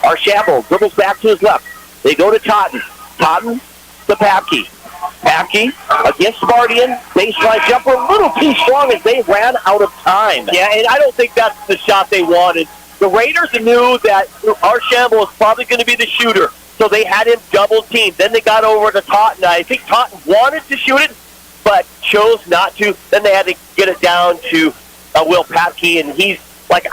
Archambault dribbles back to his left. They go to Totten. Totten to Papke. Papke against Spartian. Baseline jumper a little too strong as they ran out of time. Yeah, and I don't think that's the shot they wanted. The Raiders knew that Archambault was probably going to be the shooter, so they had him double teamed. Then they got over to Totten. I think Totten wanted to shoot it, but chose not to. Then they had to get it down to Will Papke, and he's like,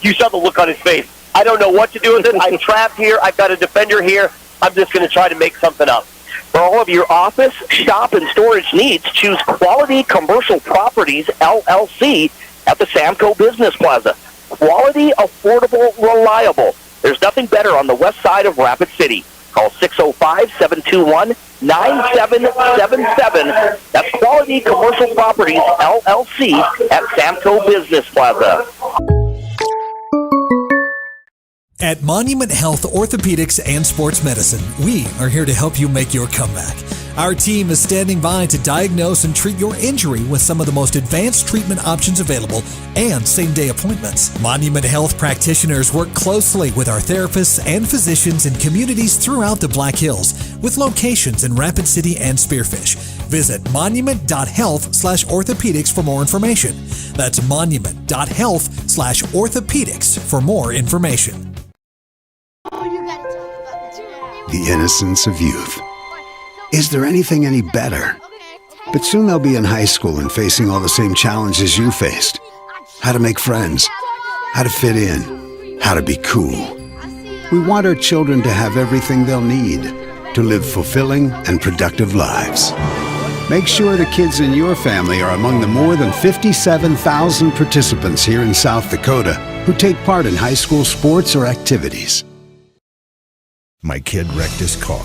you saw the look on his face. I don't know what to do with it. I'm trapped here. I've got a defender here. I'm just going to try to make something up. For all of your office, shop, and storage needs, choose Quality Commercial Properties, LLC, at the Samco Business Plaza. Quality, affordable, reliable. There's nothing better on the west side of Rapid City. Call 605-721-9777. That's Quality Commercial Properties, LLC, at Samco Business Plaza. At Monument Health Orthopedics and Sports Medicine, we are here to help you make your comeback. Our team is standing by to diagnose and treat your injury with some of the most advanced treatment options available and same-day appointments. Monument Health practitioners work closely with our therapists and physicians in communities throughout the Black Hills with locations in Rapid City and Spearfish. Visit monument.health/orthopedics for more information. That's monument.health/orthopedics for more information. The innocence of youth. Is there anything any better? But soon they'll be in high school and facing all the same challenges you faced. How to make friends, how to fit in, how to be cool. We want our children to have everything they'll need to live fulfilling and productive lives. Make sure the kids in your family are among the more than 57,000 participants here in South Dakota who take part in high school sports or activities. My kid wrecked his car,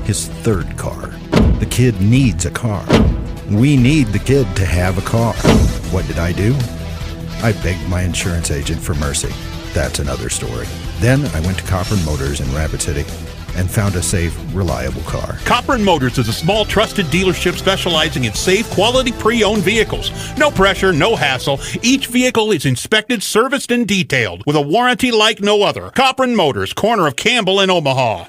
his third car. The kid needs a car. We need the kid to have a car. What did I do? I begged my insurance agent for mercy. That's another story. Then I went to Copland Motors in Rapid City and found a safe, reliable car. Copland Motors is a small, trusted dealership specializing in safe, quality pre-owned vehicles. No pressure, no hassle. Each vehicle is inspected, serviced, and detailed with a warranty like no other. Copland Motors, corner of Campbell and Omaha.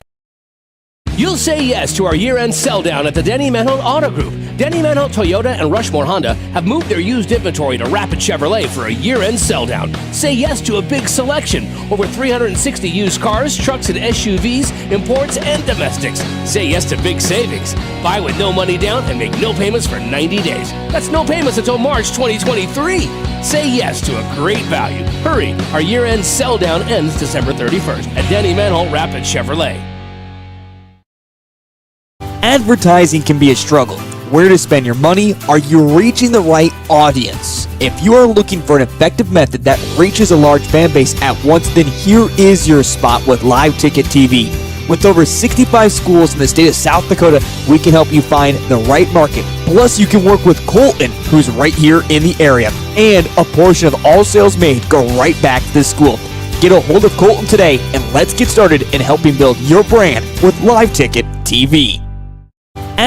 You'll say yes to our year-end sell-down at the Denny Menholt Auto Group. Denny Menholt Toyota and Rushmore Honda have moved their used inventory to Rapid Chevrolet for a year-end sell-down. Say yes to a big selection. Over 360 used cars, trucks, and SUVs, imports, and domestics. Say yes to big savings. Buy with no money down and make no payments for 90 days. That's no payments until March 2023. Say yes to a great value. Hurry, our year-end sell-down ends December 31st at Denny Menholt Rapid Chevrolet. Advertising can be a struggle. Where to spend your money? Are you reaching the right audience? If you are looking for an effective method that reaches a large fan base at once, then here is your spot with Live Ticket TV. With over 65 schools in the state of South Dakota, we can help you find the right market. Plus, you can work with Colton, who's right here in the area. And a portion of all sales made go right back to the school. Get a hold of Colton today, and let's get started in helping build your brand with Live Ticket TV.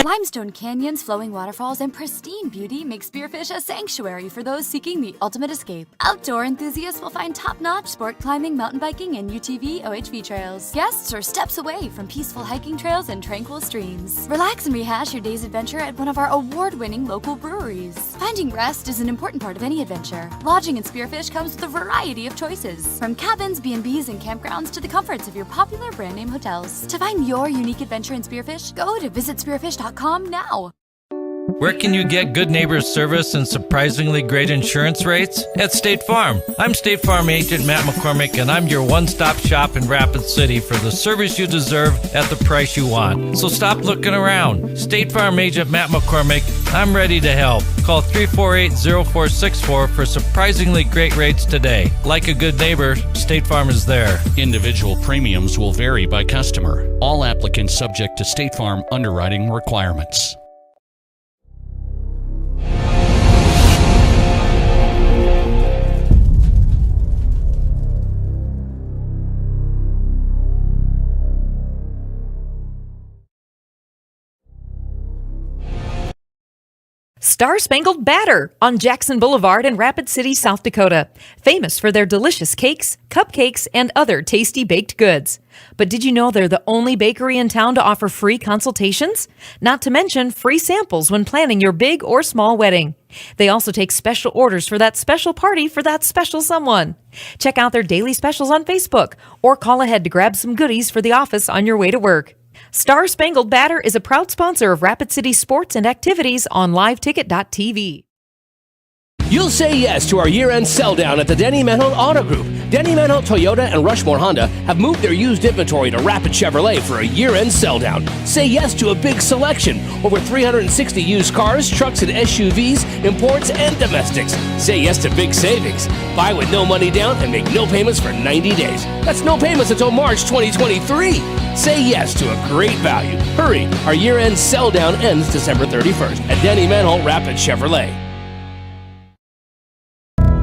Limestone canyons, flowing waterfalls, and pristine beauty make Spearfish a sanctuary for those seeking the ultimate escape. Outdoor enthusiasts will find top-notch sport climbing, mountain biking, and UTV OHV trails. Guests are steps away from peaceful hiking trails and tranquil streams. Relax and rehash your day's adventure at one of our award-winning local breweries. Finding rest is an important part of any adventure. Lodging in Spearfish comes with a variety of choices, from cabins, B&Bs, and campgrounds to the comforts of your popular brand-name hotels. To find your unique adventure in Spearfish, go to visitspearfish.com now. Where can you get good neighbor service and surprisingly great insurance rates? At State Farm. I'm State Farm agent Matt McCormick, and I'm your one-stop shop in Rapid City for the service you deserve at the price you want. So stop looking around. State Farm agent Matt McCormick, I'm ready to help. Call 348-0464 for surprisingly great rates today. Like a good neighbor, State Farm is there. Individual premiums will vary by customer. All applicants subject to State Farm underwriting requirements. Star Spangled Batter on Jackson Boulevard in Rapid City, South Dakota. Famous for their delicious cakes, cupcakes, and other tasty baked goods. But did you know they're the only bakery in town to offer free consultations? Not to mention free samples when planning your big or small wedding. They also take special orders for that special party for that special someone. Check out their daily specials on Facebook or call ahead to grab some goodies for the office on your way to work. Star Spangled Batter is a proud sponsor of Rapid City sports and activities on liveticket.tv. You'll say yes to our year-end sell-down at the Denny Menholt Auto Group. Denny Menholt, Toyota, and Rushmore Honda have moved their used inventory to Rapid Chevrolet for a year-end sell-down. Say yes to a big selection. Over 360 used cars, trucks, and SUVs, imports, and domestics. Say yes to big savings. Buy with no money down and make no payments for 90 days. That's no payments until March 2023. Say yes to a great value. Hurry, our year-end sell-down ends December 31st at Denny Menholt Rapid Chevrolet.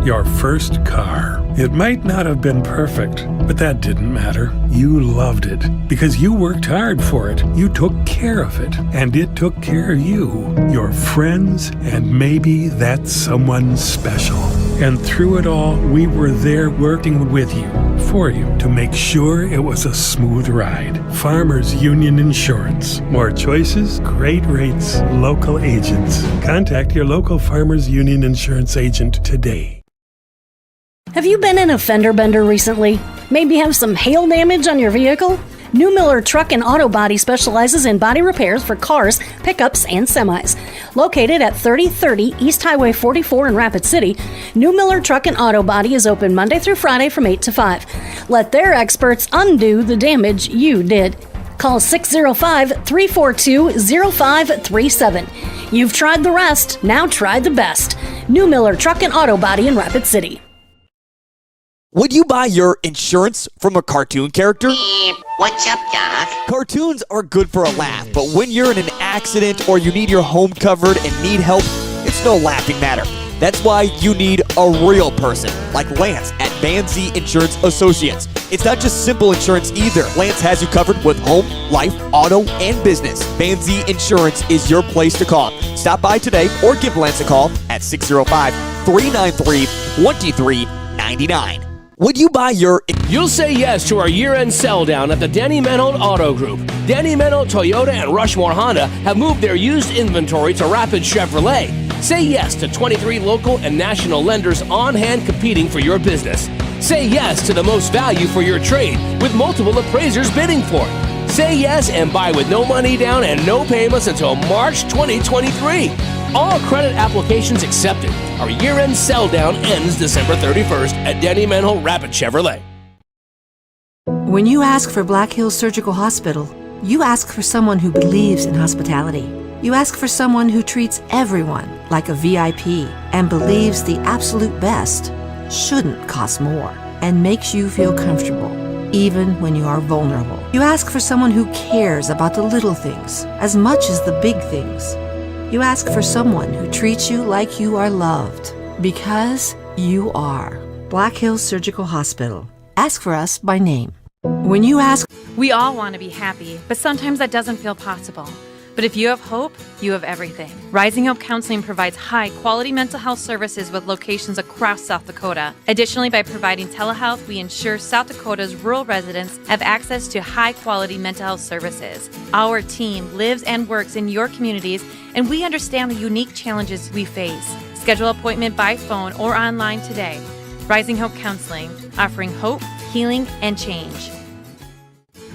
Your first car. It might not have been perfect, but that didn't matter. You loved it because you worked hard for it. You took care of it, and it took care of you, your friends, and maybe that someone special. And through it all, we were there working with you, for you, to make sure it was a smooth ride. Farmers Union Insurance. More choices, great rates, local agents. Contact your local Farmers Union Insurance agent today. Have you been in a fender bender recently? Maybe have some hail damage on your vehicle? New Miller Truck and Auto Body specializes in body repairs for cars, pickups, and semis. Located at 3030 East Highway 44 in Rapid City, New Miller Truck and Auto Body is open Monday through Friday from 8 to 5. Let their experts undo the damage you did. Call 605-342-0537. You've tried the rest, now try the best. New Miller Truck and Auto Body in Rapid City. Would you buy your insurance from a cartoon character? What's up, Doc? Cartoons are good for a laugh, but when you're in an accident or you need your home covered and need help, it's no laughing matter. That's why you need a real person, like Lance at Van Z Insurance Associates. It's not just simple insurance either. Lance has you covered with home, life, auto, and business. Van Z Insurance is your place to call. Stop by today or give Lance a call at 605-393-2399. Would you buy your... You'll say yes to our year-end sell-down at the Denny Menholt Auto Group. Denny Menholt, Toyota, and Rushmore Honda have moved their used inventory to Rapid Chevrolet. Say yes to 23 local and national lenders on hand competing for your business. Say yes to the most value for your trade with multiple appraisers bidding for it. Say yes and buy with no money down and no payments until March 2023. All credit applications accepted. Our year-end sell-down ends December 31st at Denny Menholt Rapid Chevrolet. When you ask for Black Hills Surgical Hospital, you ask for someone who believes in hospitality. You ask for someone who treats everyone like a VIP and believes the absolute best shouldn't cost more and makes you feel comfortable, even when you are vulnerable. You ask for someone who cares about the little things as much as the big things. You ask for someone who treats you like you are loved, because you are. Black Hills Surgical Hospital. Ask for us by name. When you ask... We all want to be happy, but sometimes that doesn't feel possible. But if you have hope, you have everything. Rising Hope Counseling provides high-quality mental health services with locations across South Dakota. Additionally, by providing telehealth, we ensure South Dakota's rural residents have access to high-quality mental health services. Our team lives and works in your communities, and we understand the unique challenges we face. Schedule an appointment by phone or online today. Rising Hope Counseling, offering hope, healing, and change.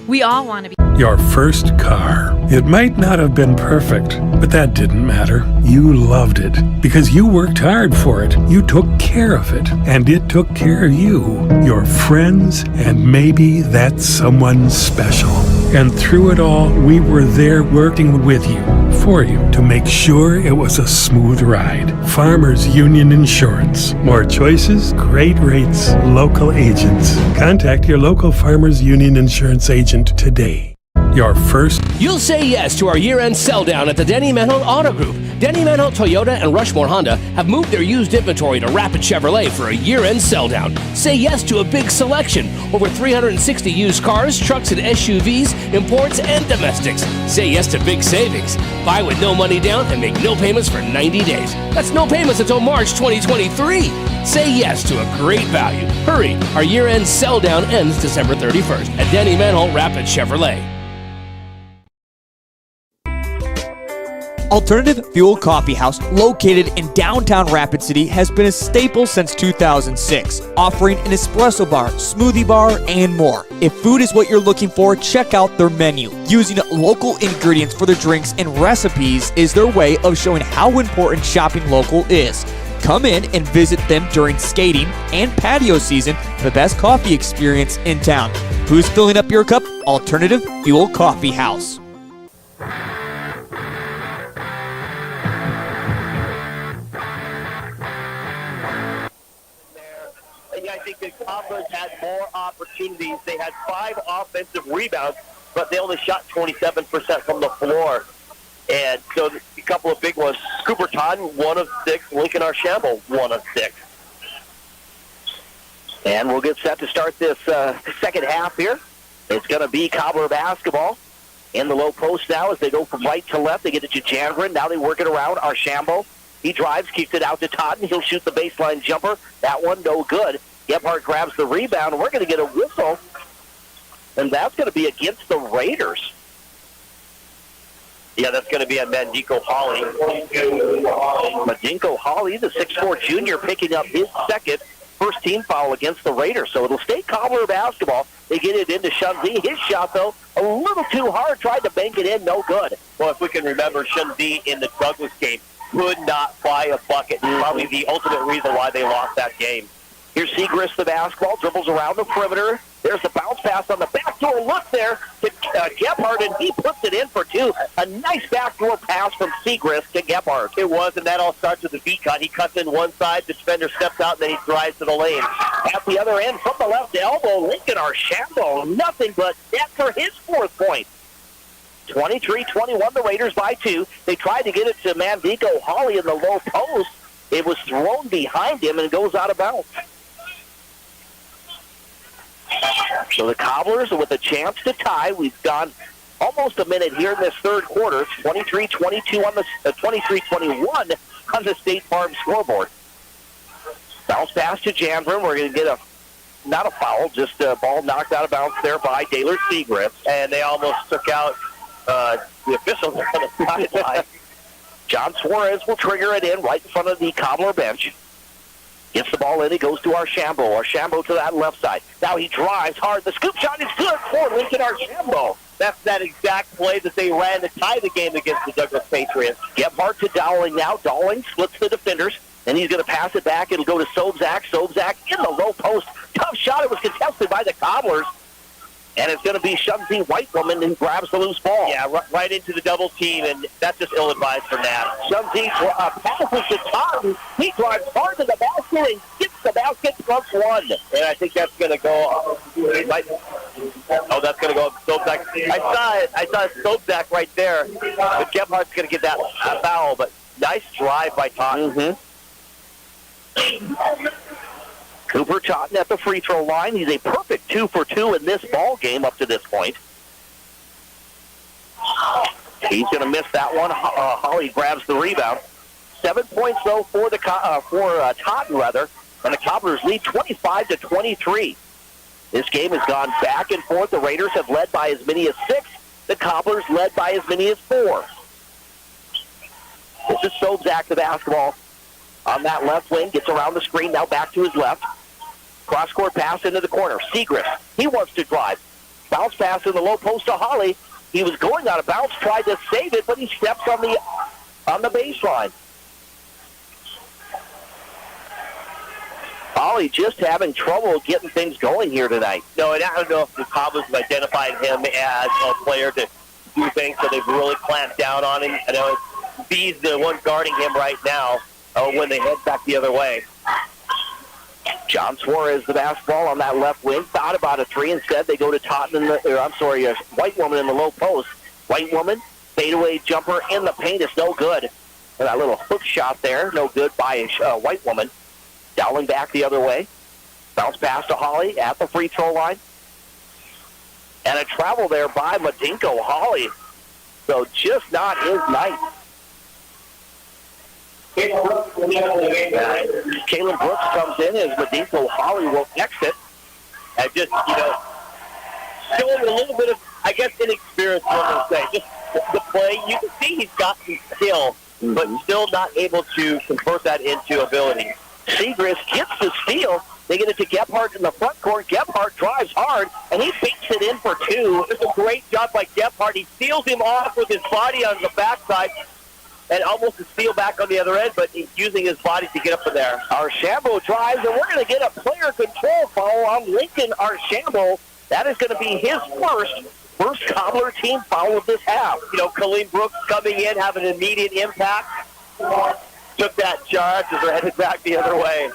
We all want to be... Your first car. It might not have been perfect, but that didn't matter. You loved it because you worked hard for it. You took care of it, and it took care of you, your friends, and maybe that someone special. And through it all, we were there working with you, for you, to make sure it was a smooth ride. Farmers Union Insurance. More choices, great rates, local agents. Contact your local Farmers Union Insurance agent today. Your first... You'll say yes to our year-end sell-down at the Denny Manholt Auto Group. Denny Manholt Toyota and Rushmore Honda have moved their used inventory to Rapid Chevrolet for a year-end sell-down. Say yes to a big selection. Over 360 used cars, trucks, and SUVs, imports, and domestics. Say yes to big savings. Buy with no money down and make no payments for 90 days. That's no payments until March 2023. Say yes to a great value. Hurry, our year-end sell-down ends December 31st at Denny Manholt Rapid Chevrolet. Alternative Fuel Coffee House, located in downtown Rapid City, has been a staple since 2006, offering an espresso bar, smoothie bar, and more. If food is what you're looking for, check out their menu. Using local ingredients for their drinks and recipes is their way of showing how important shopping local is. Come in and visit them during skating and patio season for the best coffee experience in town. Who's filling up your cup? Alternative Fuel Coffee House. I think the Cobblers had more opportunities. They had 5 offensive rebounds, but they only shot 27% from the floor. And so a couple of big ones. Cooper Todd, 1 of 6. Lincoln Archambault, 1 of 6. And we'll get set to start this second half here. It's going to be Cobbler basketball in the low post now as they go from right to left. They get it to Janvrin. Now they work it around. Archambault, he drives, keeps it out to Todd, and he'll shoot the baseline jumper. That one, no good. Gebhardt grabs the rebound, and we're going to get a whistle, and that's going to be against the Raiders. Yeah, that's going to be a Mandinko Hawley. Mandinko Hawley, the 6'4 junior, picking up his second first team foul against the Raiders. So it'll stay Cobbler basketball. They get it into Shunzi. His shot, though, a little too hard. Tried to bank it in, no good. Well, if we can remember, Shunzi in the Douglas game could not fly a bucket. Probably the ultimate reason why they lost that game. Here's Segrist, the basketball, dribbles around the perimeter. There's the bounce pass on the backdoor look there to Gebhardt, and he puts it in for 2. A nice backdoor pass from Segrist to Gebhardt. It was, and that all starts with the V cut. He cuts in one side, the defender steps out, and then he drives to the lane. At the other end, from the left elbow, Lincoln Archambault, nothing but net for his 4th point. 23-21, the Raiders by 2. They tried to get it to Mandinko Hawley in the low post. It was thrown behind him and goes out of bounds. So the Cobblers with a chance to tie. We've gone almost a minute here in this third quarter. 23-22 on the 23-21 on the State Farm scoreboard. Bounce pass to Janvrin. We're going to get not a foul, just a ball knocked out of bounds there by Daylor Segrist. And they almost took out The officials on the sideline. John Suarez will trigger it in right in front of the Cobbler bench. Gets the ball in. He goes to Archambault. Archambault to that left side. Now he drives hard. The scoop shot is good for Lincoln Archambault. That's that exact play that they ran to tie the game against the Douglas Patriots. Gebhardt to Dowling now. Dowling splits the defenders. And he's going to pass it back. It'll go to Sobzak. Sobzak in the low post. Tough shot. It was contested by the Cobblers. And it's going to be Shunzi Whitewoman who grabs the loose ball. Yeah, right into the double team, and that's just ill-advised from that. Shunzi passes to Todd. He drives hard to the basket and gets the basket plus one. And I think that's going to go. Oh, that's going to go up Sobczak. I saw Sobczak right there, but Gebhardt's going to get that foul, but nice drive by Totten. Cooper Totten at the free throw line. He's a perfect 2 for 2 in this ball game up to this point. He's going to miss that one. Holly grabs the rebound. 7 points, though, for Totten, rather, and the Cobblers lead 25-23. This game has gone back and forth. The Raiders have led by as many as 6. The Cobblers led by as many as 4. This is Sobczak, the basketball on that left wing. Gets around the screen, now back to his left. Cross-court pass into the corner. Segrist, he wants to drive. Bounce pass in the low post to Holly. He was going out of bounds, tried to save it, but he steps on the baseline. Holly just having trouble getting things going here tonight. No, and I don't know if the Cobblers have identified him as a player to do things, so they've really clamped down on him. I know B's the one guarding him right now when they head back the other way. John Suarez, the basketball on that left wing. Thought about a three. Instead, they go to Totten White Woman in the low post. White Woman, fadeaway jumper in the paint is no good. And that little hook shot there, no good by White Woman. Dowling back the other way. Bounce pass to Holly at the free throw line. And a travel there by Madinko Holly. So just not his night. Kalen Brooks comes in as Madinko Holly will exit. And just, showing a little bit of, I guess, inexperience, what they say. Just the play. You can see he's got some skill, but still not able to convert that into ability. Segrist gets the steal. They get it to Gebhardt in the front court. Gebhardt drives hard, and he beats it in for 2. It's a great job by Gebhardt. He steals him off with his body on the backside, and almost a steal back on the other end, but he's using his body to get up in there. Archambault drives, and we're going to get a player control foul on Lincoln Archambault. That is going to be his first Cobbler team foul of this half. Colleen Brooks coming in, having an immediate impact. Took that charge as they're headed back the other way.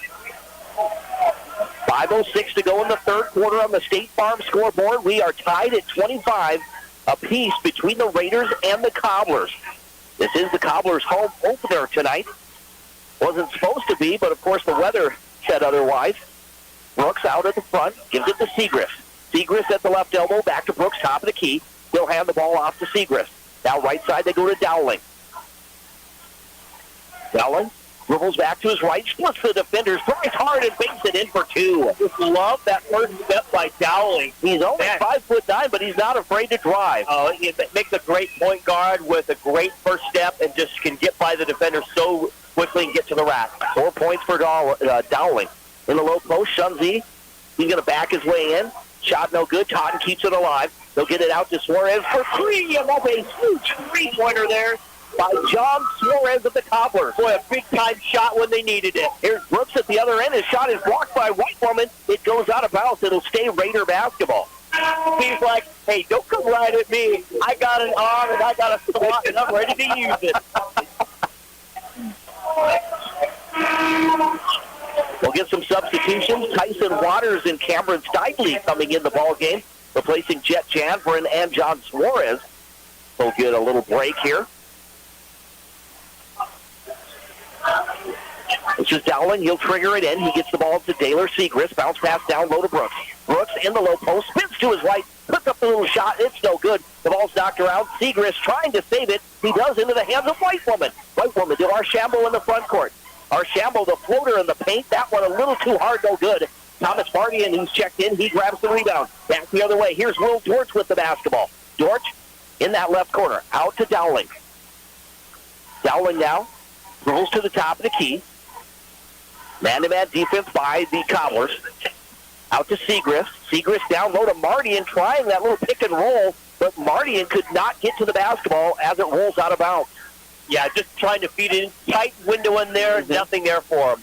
5:06 to go in the third quarter on the State Farm scoreboard. We are tied at 25 apiece between the Raiders and the Cobblers. This is the Cobblers' home opener tonight. Wasn't supposed to be, but of course the weather said otherwise. Brooks out at the front, gives it to Segrist. Segrist at the left elbow, back to Brooks, top of the key. He'll hand the ball off to Segrist. Now right side they go to Dowling. Dowling dribbles back to his right, splits the defenders, drives hard and banks it in for 2. Just love that first step by Dowling. He's only 5'9", but he's not afraid to drive. He makes a great point guard with a great first step and just can get by the defender so quickly and get to the rack. 4 points for Dowling. In the low post, Shunzi, he's going to back his way in. Shot no good. Totten keeps it alive. They'll get it out to Suarez for 3. And that's a huge three-pointer there by John Suarez of the Cobblers. Boy, a big-time shot when they needed it. Here's Brooks at the other end. His shot is blocked by White Woman. It goes out of bounds. It'll stay Raider basketball. He's like, hey, don't come right at me. I got an arm and I got a slot and I'm ready to use it. We'll get some substitutions. Tyson Waters and Cameron Stidley coming in the ball game, replacing Jet Janvrin and John Suarez. We'll get a little break here. This is Dowling. He'll trigger it in. He gets the ball to Taylor Segrist. Bounce pass down low to Brooks. Brooks in the low post. Spins to his right. Puts up the little shot. It's no good. The ball's knocked around. Segrist trying to save it. He does into the hands of White Woman. White Woman to Archambault in the front court. Archambault, the floater in the paint. That one a little too hard, no good. Thomas Bardian, who's checked in, he grabs the rebound. Back the other way. Here's Will Dortch with the basketball. Dortch in that left corner. Out to Dowling. Dowling now. Rolls to the top of the key. Man-to-man defense by the Cobblers. Out to Segrist. Segrist down low to Mardian, trying that little pick and roll, but Mardian could not get to the basketball as it rolls out of bounds. Yeah, just trying to feed it in. Tight window in there, nothing there for him.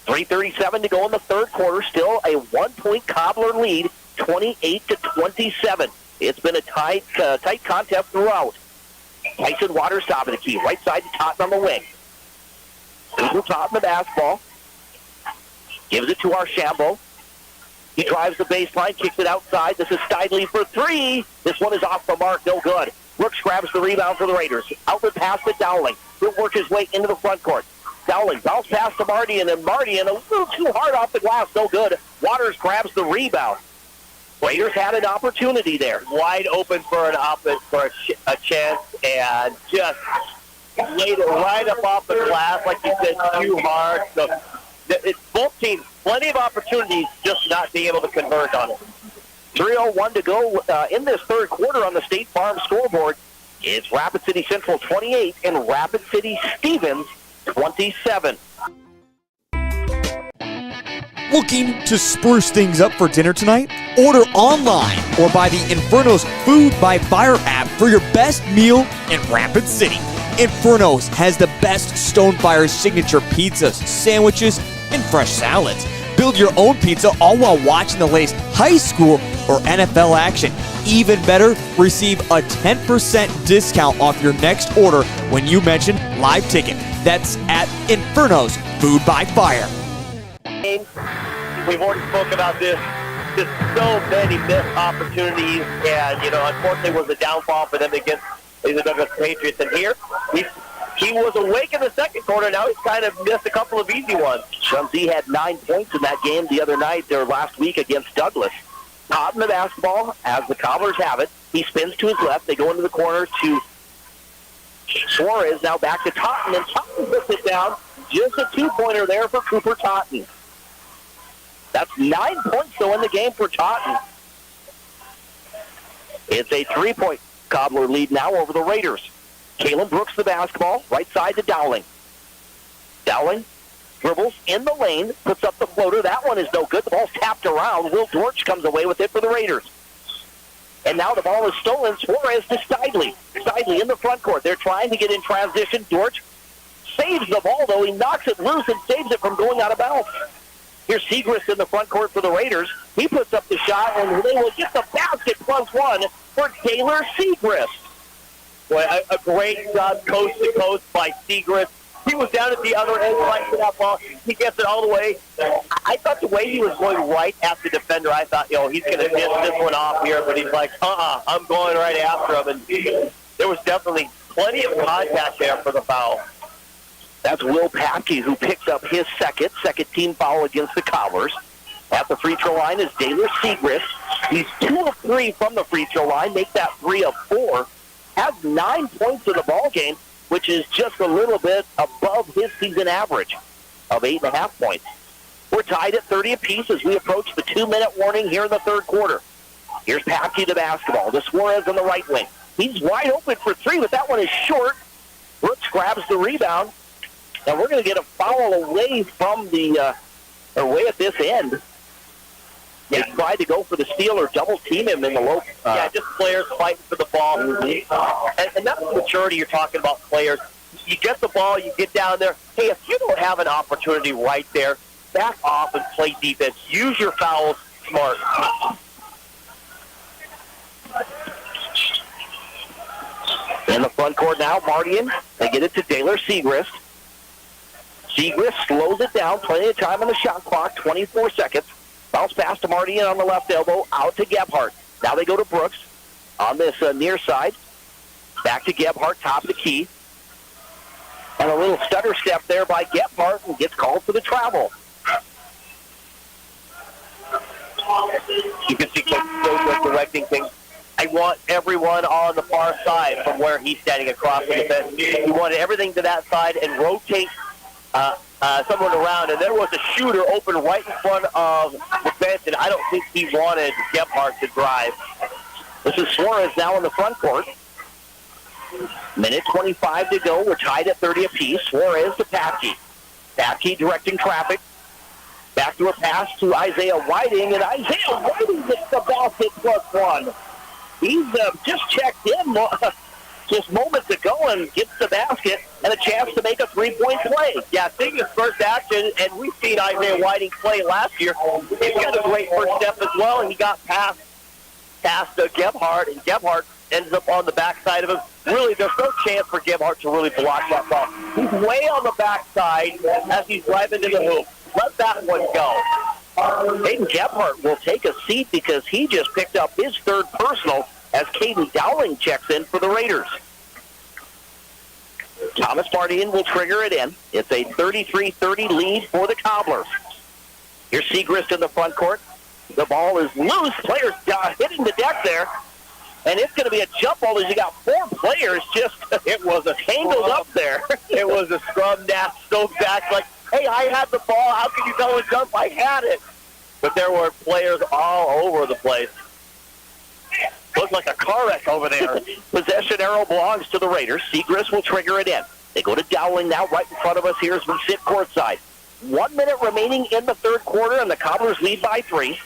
3:37 to go in the third quarter. Still a 1-point Cobbler lead, 28-27. It's been a tight contest throughout. Tyson Waters top of the key. Right side to Totten on the wing. Cooper Totten the basketball. Gives it to Archambault. He drives the baseline, kicks it outside. This is Steidley for three. This one is off the mark, no good. Brooks grabs the rebound for the Raiders. Outlet pass to Dowling. He'll work his way into the front court. Dowling bounce pass to Marty, and then Marty a little too hard off the glass, no good. Waters grabs the rebound. Raiders had an opportunity there. Wide open for a chance, and just laid it right up off the glass, like you said, too hard. So both teams, plenty of opportunities, just not being able to convert on it. 3:01 to go in this third quarter on the State Farm scoreboard. It's Rapid City Central 28 and Rapid City Stevens 27. Looking to spruce things up for dinner tonight? Order online or by the Inferno's Food by Fire app for your best meal in Rapid City. Inferno's has the best Stonefire signature pizzas, sandwiches, and fresh salads. Build your own pizza all while watching the latest high school or NFL action. Even better, receive a 10% discount off your next order when you mention Live Ticket. That's at Inferno's Food by Fire. We've already spoken about this. Just so many missed opportunities, and unfortunately, was a downfall for them against the Douglas Patriots. And here, he was awake in the second quarter. Now he's kind of missed a couple of easy ones. Chumsey had 9 points in that game the other night, or last week against Douglas. Totten the basketball, as the Cobblers have it. He spins to his left. They go into the corner to Suarez. Now back to Totten, and Totten puts it down. Just a two-pointer there for Cooper Totten. That's 9 points, though, in the game for Totten. It's a 3-point Cobbler lead now over the Raiders. Kalen Brooks the basketball, right side to Dowling. Dowling dribbles in the lane, puts up the floater. That one is no good. The ball's tapped around. Will Dortch comes away with it for the Raiders. And now the ball is stolen. Suarez to Steidley. Steidley in the front court. They're trying to get in transition. Dortch saves the ball, though. He knocks it loose and saves it from going out of bounds. Here's Segrist in the front court for the Raiders. He puts up the shot, and they will get the basket +1 for Taylor Segrist. Boy, a great job coast to coast by Segrist. He was down at the other end fighting for that ball. He gets it all the way. I thought the way he was going right at the defender, I thought, he's going to miss this one off here, but he's like, I'm going right after him. And there was definitely plenty of contact there for the foul. That's Will Papke, who picks up his second team foul against the Cobblers. At the free throw line is Taylor Segrist. He's 2 of 3 from the free throw line. Make that 3 of 4. Has 9 points in the ball game, which is just a little bit above his season average of 8.5 points. We're tied at 30 apiece as we approach the 2-minute warning here in the third quarter. Here's Papke the basketball. To Suarez on the right wing. He's wide open for 3, but that one is short. Brooks grabs the rebound. And we're going to get a foul away from away at this end. They tried to go for the steal or double team him in the low. Just players fighting for the ball. And that's the maturity you're talking about, players. You get the ball, you get down there. Hey, if you don't have an opportunity right there, back off and play defense. Use your fouls smart. In the front court now, Mardian. They get it to Taylor Segrist. Segrist slows it down. Plenty of time on the shot clock. 24 seconds. Bounce pass to Mardian on the left elbow. Out to Gebhardt. Now they go to Brooks on this near side. Back to Gebhardt, top of the key. And a little stutter step there by Gebhardt and gets called for the travel. You can see Coach Stoker directing things. I want everyone on the far side from where he's standing across the defense. He wanted everything to that side and rotate someone around, and there was a shooter open right in front of the bench, and I don't think he wanted Gebhardt to drive. This is Suarez now in the front court. Minute 25 to go. We're tied at 30 apiece. Suarez to Papke. Papke directing traffic. Back to a pass to Isaiah Whiting, and Isaiah Whiting gets the basket +1. He's just checked in just moments ago and gets the basket and a chance to make a 3-point play. Yeah, seeing his first action, and we've seen Isaiah Whiting play last year. He's got a great first step as well, and he got past Gebhardt, and Gebhardt ends up on the backside of him. Really, there's no chance for Gebhardt to really block that ball. He's way on the backside as he's driving to the hoop. Let that one go. Hayden Gebhardt will take a seat because he just picked up his third personal as Caden Dowling checks in for the Raiders. Thomas Mardian will trigger it in. It's a 33-30 lead for the Cobblers. Here's Segrist in the front court. The ball is loose. Players hitting the deck there. And it's going to be a jump ball as you got four players just it was a tangled up there. It was a scrum nap, so back like, hey, I had the ball. How can you go and jump? I had it. But there were players all over the place. Looked like a car wreck over there. Possession arrow belongs to the Raiders. Segrist will trigger it in. They go to Dowling now right in front of us here as we sit courtside. 1 minute remaining in the third quarter, and the Cobblers lead by 3.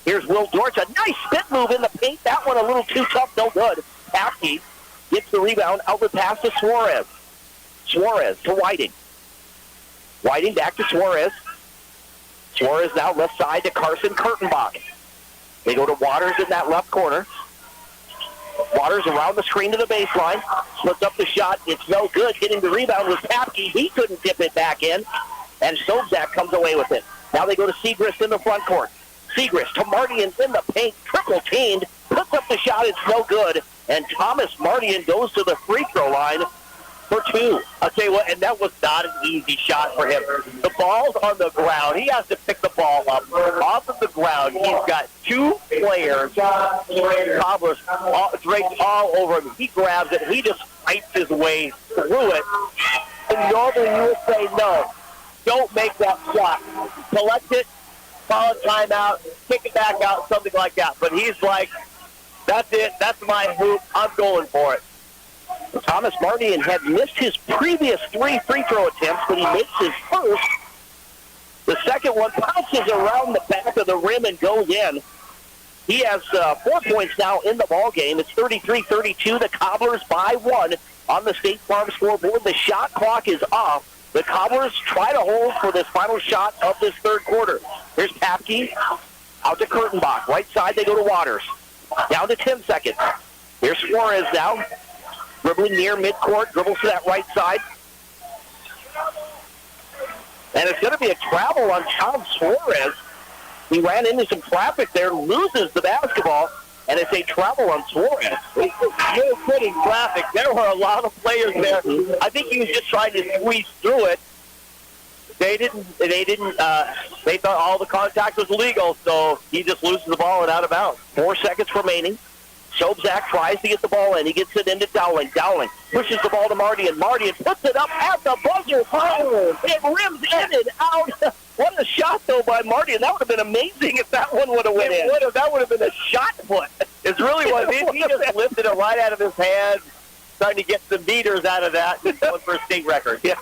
Here's Will Dortch. A nice spit move in the paint. That one a little too tough, no good. Paskey gets the rebound. Outlet pass to Suarez. Suarez to Whiting. Whiting back to Suarez. Suarez now left side to Carson Kurtenbach. They go to Waters in that left corner. Waters around the screen to the baseline. Splits up the shot. It's no good. Getting the rebound was Papke. He couldn't tip it back in. And Sobzak comes away with it. Now they go to Segrist in the front court. Segrist to Mardian in the paint. Triple teamed. Puts up the shot. It's no good. And Thomas Mardian goes to the free throw line for 2. I'll tell you what, and that was not an easy shot for him. The ball's on the ground. He has to pick the ball up off of the ground. He's got 2 players, Cobblers, draped all over him. He grabs it. He just fights his way through it. And normally you would say, no, don't make that shot. Collect it, call a timeout, kick it back out, something like that. But he's like, that's it. That's my hoop. I'm going for it. Thomas Mardian had missed his previous 3 free throw attempts, but he makes his first. The second one bounces around the back of the rim and goes in. He has 4 points now in the ball game. It's 33-32. The Cobblers by 1 on the State Farm scoreboard. The shot clock is off. The Cobblers try to hold for this final shot of this third quarter. Here's Papke out to Kurtenbach. Right side, they go to Waters. Down to 10 seconds. Here's Suarez now. Dribbling near midcourt, dribbles to that right side. And it's going to be a travel on John Suarez. He ran into some traffic there, loses the basketball, and it's a travel on Suarez. You're putting traffic. There were a lot of players there. I think he was just trying to squeeze through it. They thought all the contact was legal, so he just loses the ball and out of bounds. 4 seconds remaining. Sobzak tries to get the ball in. He gets it into Dowling. Dowling pushes the ball to Mardian. Mardian puts it up at the buzzer. Oh, it rims in and out. What a shot, though, by Mardian. That would have been amazing if that one would have went in. That would have been a shot put. It really was. He just lifted it right out of his hand, trying to get some meters out of that and going for a state record. Yeah.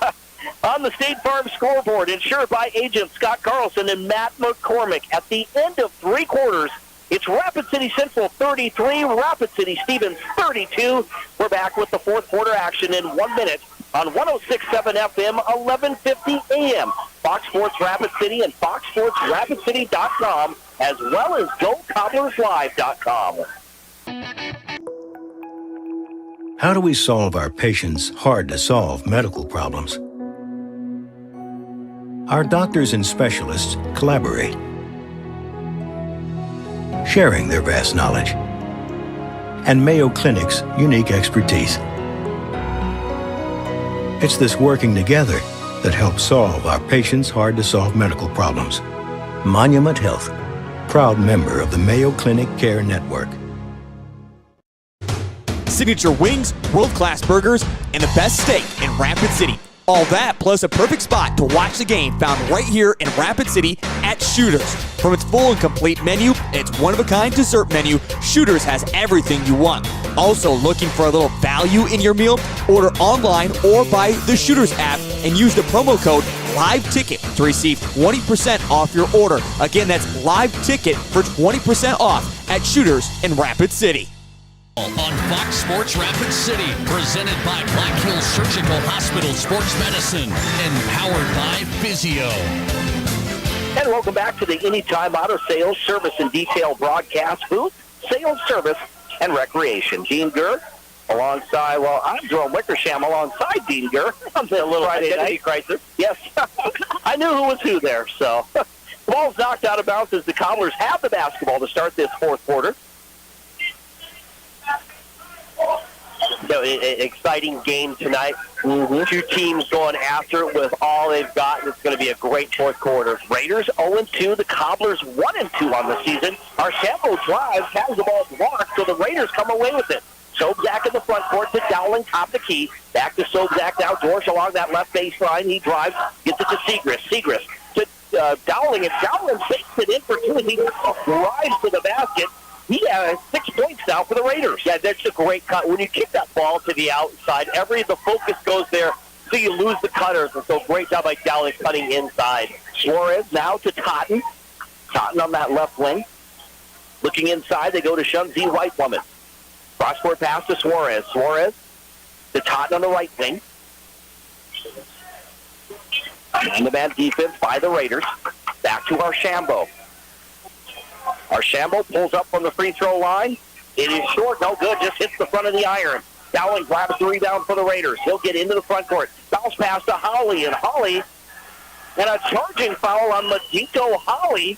On the State Farm scoreboard, insured by agents Scott Carlson and Matt McCormick. At the end of 3 quarters, it's Rapid City Central 33, Rapid City Stevens 32. We're back with the fourth quarter action in 1 minute on 106.7 FM, 1150 AM. Fox Sports Rapid City and FoxSportsRapidCity.com, as well as GoCobblersLive.com. How do we solve our patients' hard-to-solve medical problems? Our doctors and specialists collaborate, sharing their vast knowledge and Mayo Clinic's unique expertise. It's this working together that helps solve our patients' hard-to-solve medical problems. Monument Health, proud member of the Mayo Clinic Care Network. Signature wings, world-class burgers, and the best steak in Rapid City. All that plus a perfect spot to watch the game found right here in Rapid City at Shooters. From its full and complete menu, its one-of-a-kind dessert menu, Shooters has everything you want. Also looking for a little value in your meal? Order online or by the Shooters app and use the promo code LiveTicket to receive 20% off your order. Again, that's LiveTicket for 20% off at Shooters in Rapid City. On Fox Sports Rapid City, presented by Black Hills Surgical Hospital Sports Medicine and powered by Physio. And welcome back to the Anytime Auto Sales Service and Detail broadcast booth, sales, service, and recreation. Dean Gurr alongside, well, I'm Jerome Wickersham alongside Dean Gurr on the little Friday identity night crisis. Yes, I knew who was who there, so. Ball's ball's knocked out of bounds as the Cobblers have the basketball to start this fourth quarter. So, exciting game tonight. Two teams going after it with all they've got, and it's going to be a great fourth quarter. Raiders 0-2, the Cobblers 1-2 on the season. Archambault drives, has the ball blocked, so the Raiders come away with it. Sobzak in the front court to Dowling, top the key. Back to Sobzak now. Dorsch along that left baseline. He drives, gets it to Segrist. Segrist to Dowling, and Dowling takes it in for two. He drives to the basket. He has 6 points now for the Raiders. Yeah, that's a great cut. When you kick that ball to the outside, the focus goes there, so you lose the cutters. And so great job by Dowling cutting inside. Suarez now to Totten. Totten on that left wing. Looking inside, they go to Shunzi Whitewoman. Cross-court pass to Suarez. Suarez to Totten on the right wing. And the man defense by the Raiders. Back to Archambault. Archambault pulls up from the free throw line. It is short, no good, just hits the front of the iron. Dowling grabs the rebound for the Raiders. He'll get into the front court. Bounce pass to Holly, and Holly, and a charging foul on Medito Holly.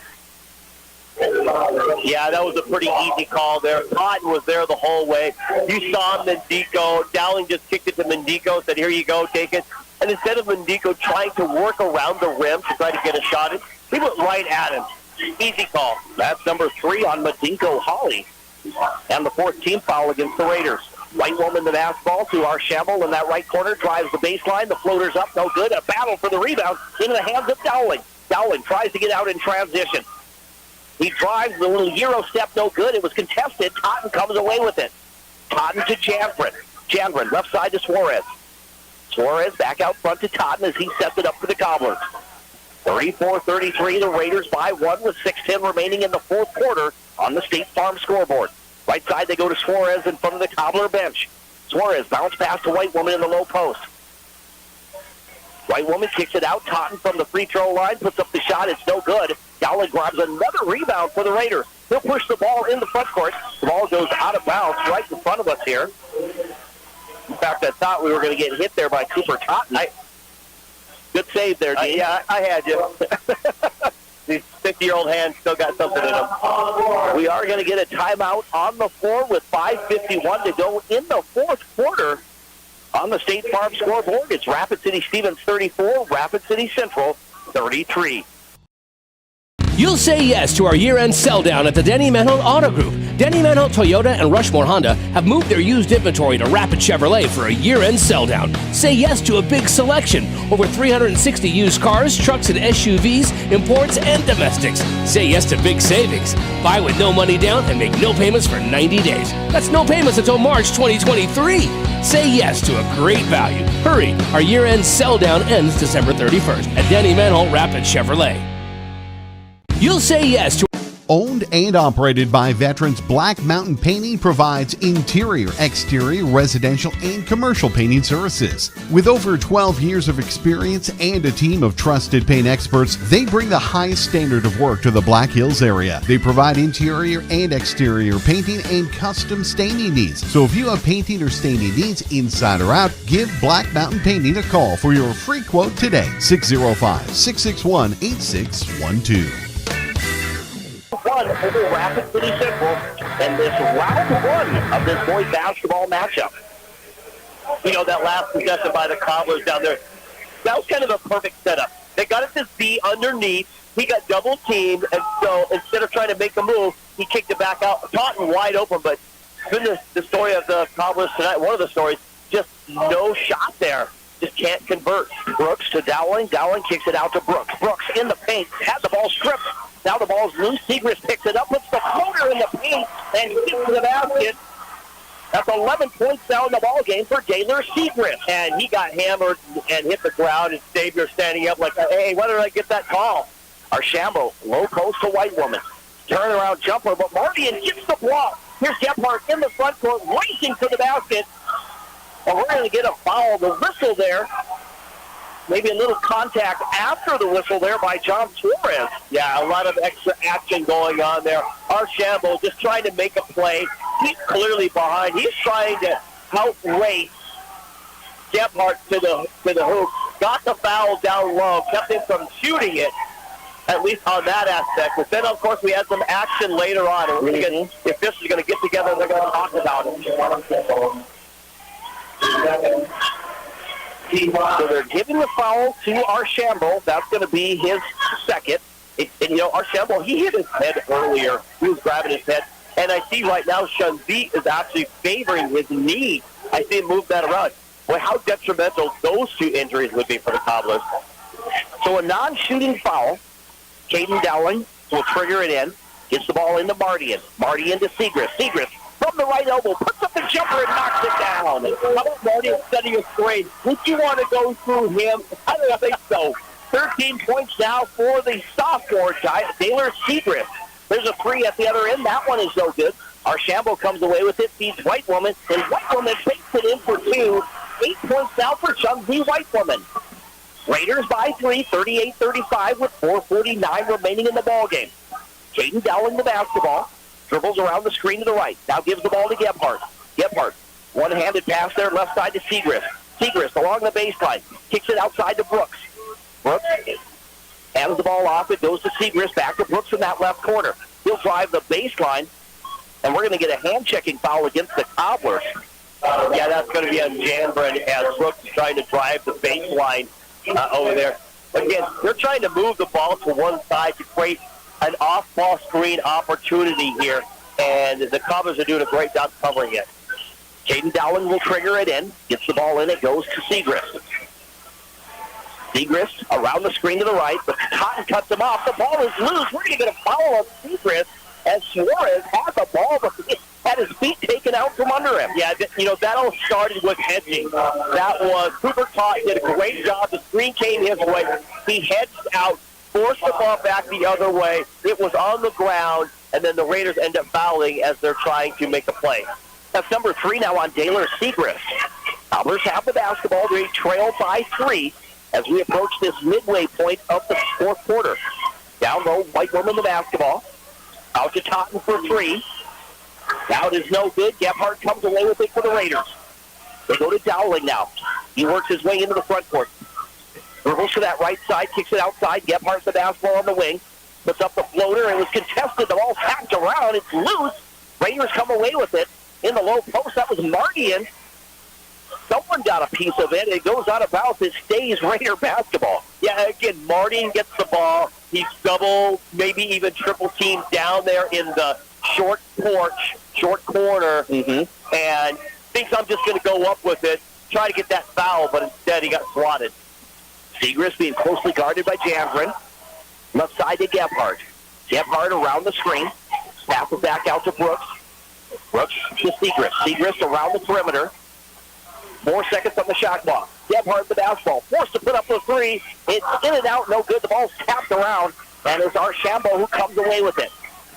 Yeah, that was a pretty easy call there. Totten was there the whole way. You saw Mendico. Dowling just kicked it to Mendico, said, here you go, take it. And instead of Mendico trying to work around the rim to try to get a shot in, he went right at him. Easy call. That's number 3 on Medinko Holly. And the 4th team foul against the Raiders. White Woman the basketball to Archambault in that right corner. Drives the baseline. The floater's up. No good. A battle for the rebound into the hands of Dowling. Dowling tries to get out in transition. He drives the little Euro step. No good. It was contested. Totten comes away with it. Totten to Janvrin. Janvrin left side to Suarez. Suarez back out front to Totten as he sets it up for the Cobblers. 34-33, the Raiders by 1 with 6:10 remaining in the fourth quarter on the State Farm scoreboard. Right side, they go to Suarez in front of the Cobbler bench. Suarez bounce pass to White Woman in the low post. White Woman kicks it out. Totten from the free throw line puts up the shot. It's no good. Dowling grabs another rebound for the Raiders. He'll push the ball in the front court. The ball goes out of bounds right in front of us here. In fact, I thought we were going to get hit there by Cooper Totten. Good save there, Dean. Yeah, I had you. These 50-year-old hands still got something in them. We are going to get a timeout on the floor with 5:51 to go in the fourth quarter on the State Farm scoreboard. It's Rapid City Stevens 34, Rapid City Central 33. You'll say yes to our year-end sell-down at the Denny Manholt Auto Group. Denny Manholt Toyota and Rushmore Honda have moved their used inventory to Rapid Chevrolet for a year-end sell-down. Say yes to a big selection. Over 360 used cars, trucks, and SUVs, imports, and domestics. Say yes to big savings. Buy with no money down and make no payments for 90 days. That's no payments until March 2023. Say yes to a great value. Hurry, our year-end sell-down ends December 31st at Denny Manholt Rapid Chevrolet. You'll say yes to... Owned and operated by veterans, Black Mountain Painting provides interior, exterior, residential, and commercial painting services. With over 12 years of experience and a team of trusted paint experts, they bring the highest standard of work to the Black Hills area. They provide interior and exterior painting and custom staining needs. So if you have painting or staining needs inside or out, give Black Mountain Painting a call for your free quote today. 605-661-8612. Over Rapid City Central in this round 1 of this boys basketball matchup. You know, that last possession by the Cobblers down there, that was kind of a perfect setup. They got it to Z underneath. He got double teamed, and so instead of trying to make a move, he kicked it back out. Totten wide open, but goodness, the story of the Cobblers tonight, one of the stories, just no shot there. Just can't convert. Brooks to Dowling. Dowling kicks it out to Brooks. Brooks in the paint, had the ball stripped. Now the ball's loose. Segrist picks it up, puts the floater in the paint, and gets to the basket. That's 11 points now in the ball game for Gaylor Segrist. And he got hammered and hit the ground, and Xavier standing up like, hey, why did I get that call? Archambault, low post to White Woman. Turnaround jumper, but Mardian gets the block. Here's Gephardt in the front court, racing to the basket. And we're going to get a foul. The whistle there. Maybe a little contact after the whistle there by John Suarez. Yeah, a lot of extra action going on there. Archambault just trying to make a play. He's clearly behind. He's trying to outrace Gephardt to the hoop. Got the foul down low. Kept him from shooting it. at least on that aspect. But then, of course, we had some action later on. And we're gonna get, the officials are going to get together, they're going to talk about it. So they're giving the foul to Archambault. That's going to be his second. And, Archambault, he hit his head earlier. He was grabbing his head. And I see right now Shunzi is actually favoring his knee. I see him move that around. Boy, how detrimental those two injuries would be for the Cobblers. So a non-shooting foul. Caden Dowling will trigger it in. Gets the ball into Mardian. Mardian to Segrist. Segrist from the right elbow puts up the jumper and knocks it down. How about Mardian setting a screen? Would you want to go through him? I don't think so. 13 points now for the sophomore, Taylor Segrist. There's a three at the other end. That one is no good. Archambault comes away with it, feeds White Woman, and White Woman takes it in for two. 8 points now for Chumsey White Woman. Raiders by 3, 38-35 with 4:49 remaining in the ballgame. Caden Dowling the basketball, dribbles around the screen to the right. Now gives the ball to Gebhardt. Gebhardt, one-handed pass there, left side to Segrist. Segrist along the baseline, kicks it outside to Brooks. Brooks hands the ball off. It goes to Segrist, back to Brooks in that left corner. He'll drive the baseline, and we're going to get a hand-checking foul against the Cobblers. Yeah, that's going to be on Janbrin as Brooks is trying to drive the baseline over there. Again, they're trying to move the ball to one side to create an off-ball screen opportunity here, and the Cobblers are doing a great job covering it. Caden Dowling will trigger it in, gets the ball in, it goes to Segrist. Segrist around the screen to the right, but Cotton cuts him off. The ball is loose. We're going to get a foul on Segrist as Suarez has the ball, but he had his feet taken out from under him. Yeah, that all started with hedging. That was Cooper Todd did a great job. The screen came his way. He hedged out, forced the ball back the other way. It was on the ground, and then the Raiders end up fouling as they're trying to make a play. That's number 3 now on Taylor Segrist. Cobblers have the basketball. They trail by 3 as we approach this midway point of the fourth quarter. Down low, White Woman the basketball. Out to Totten for 3. Out is no good. Gebhardt comes away with it for the Raiders. They go to Dowling now. He works his way into the front court. Dribbles to that right side, kicks it outside. Gebhardt the basketball on the wing. Puts up the floater. It was contested. The ball's tapped around. It's loose. Raiders come away with it in the low post. That was Mardian. Someone got a piece of it. It goes out of bounds. It stays Raider basketball. Yeah, again, Mardian gets the ball. He's double, maybe even triple teamed down there in the short porch, short corner, and thinks I'm just going to go up with it, try to get that foul, but instead he got swatted. Segrist being closely guarded by Janbrin. Left side to Gebhardt. Gebhardt around the screen. Passes back out to Brooks. Brooks to Segrist. Segrist around the perimeter. 4 seconds on the shot clock. Gebhardt the basketball. Forced to put up the 3. It's in and out, no good. The ball's tapped around, and it's Archambault who comes away with it.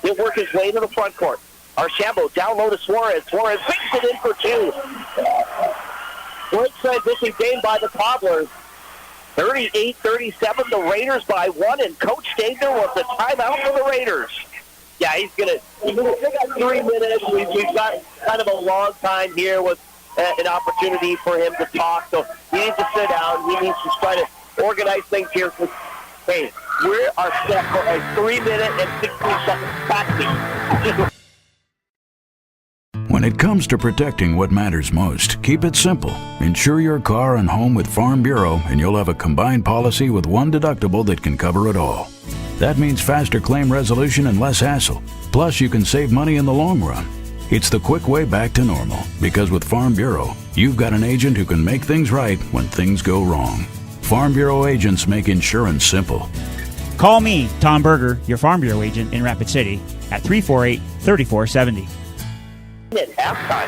He'll work his way into the front court. Archambault down low to Suarez. Suarez picks it in for 2. Great transition game by the Cobblers. 38-37, the Raiders by 1, and Coach Stegner wants a timeout for the Raiders. Yeah, he's got 3 minutes. We've got kind of a long time here with an opportunity for him to talk. So he needs to sit down. He needs to try to organize things here. Hey, we are set for a 3-minute and 16-second practice. When it comes to protecting what matters most, keep it simple. Insure your car and home with Farm Bureau, and you'll have a combined policy with one deductible that can cover it all. That means faster claim resolution and less hassle. Plus, you can save money in the long run. It's the quick way back to normal, because with Farm Bureau, you've got an agent who can make things right when things go wrong. Farm Bureau agents make insurance simple. Call me, Tom Berger, your Farm Bureau agent in Rapid City, at 348-3470. At halftime.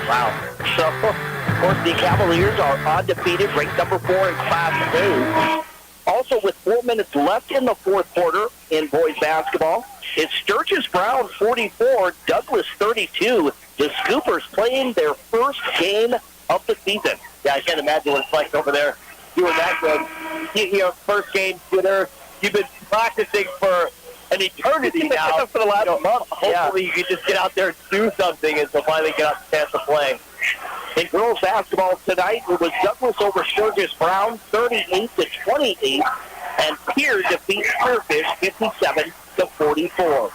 Wow. So, of course, the Cavaliers are undefeated, ranked number 4 in Class 2. Also, with 4 minutes left in the fourth quarter in boys basketball, it's Sturgis Brown 44, Douglas 32. The Scoopers playing their first game of the season. Yeah, I can't imagine what it's like over there doing that good. First game dinner. You've been practicing for an eternity now. For the last month. Hopefully you can just get out there and do something and so finally get out the chance to play. In girls basketball tonight, it was Douglas over Sturgis Brown, 38-28. And Pier defeats Spearfish 57-44.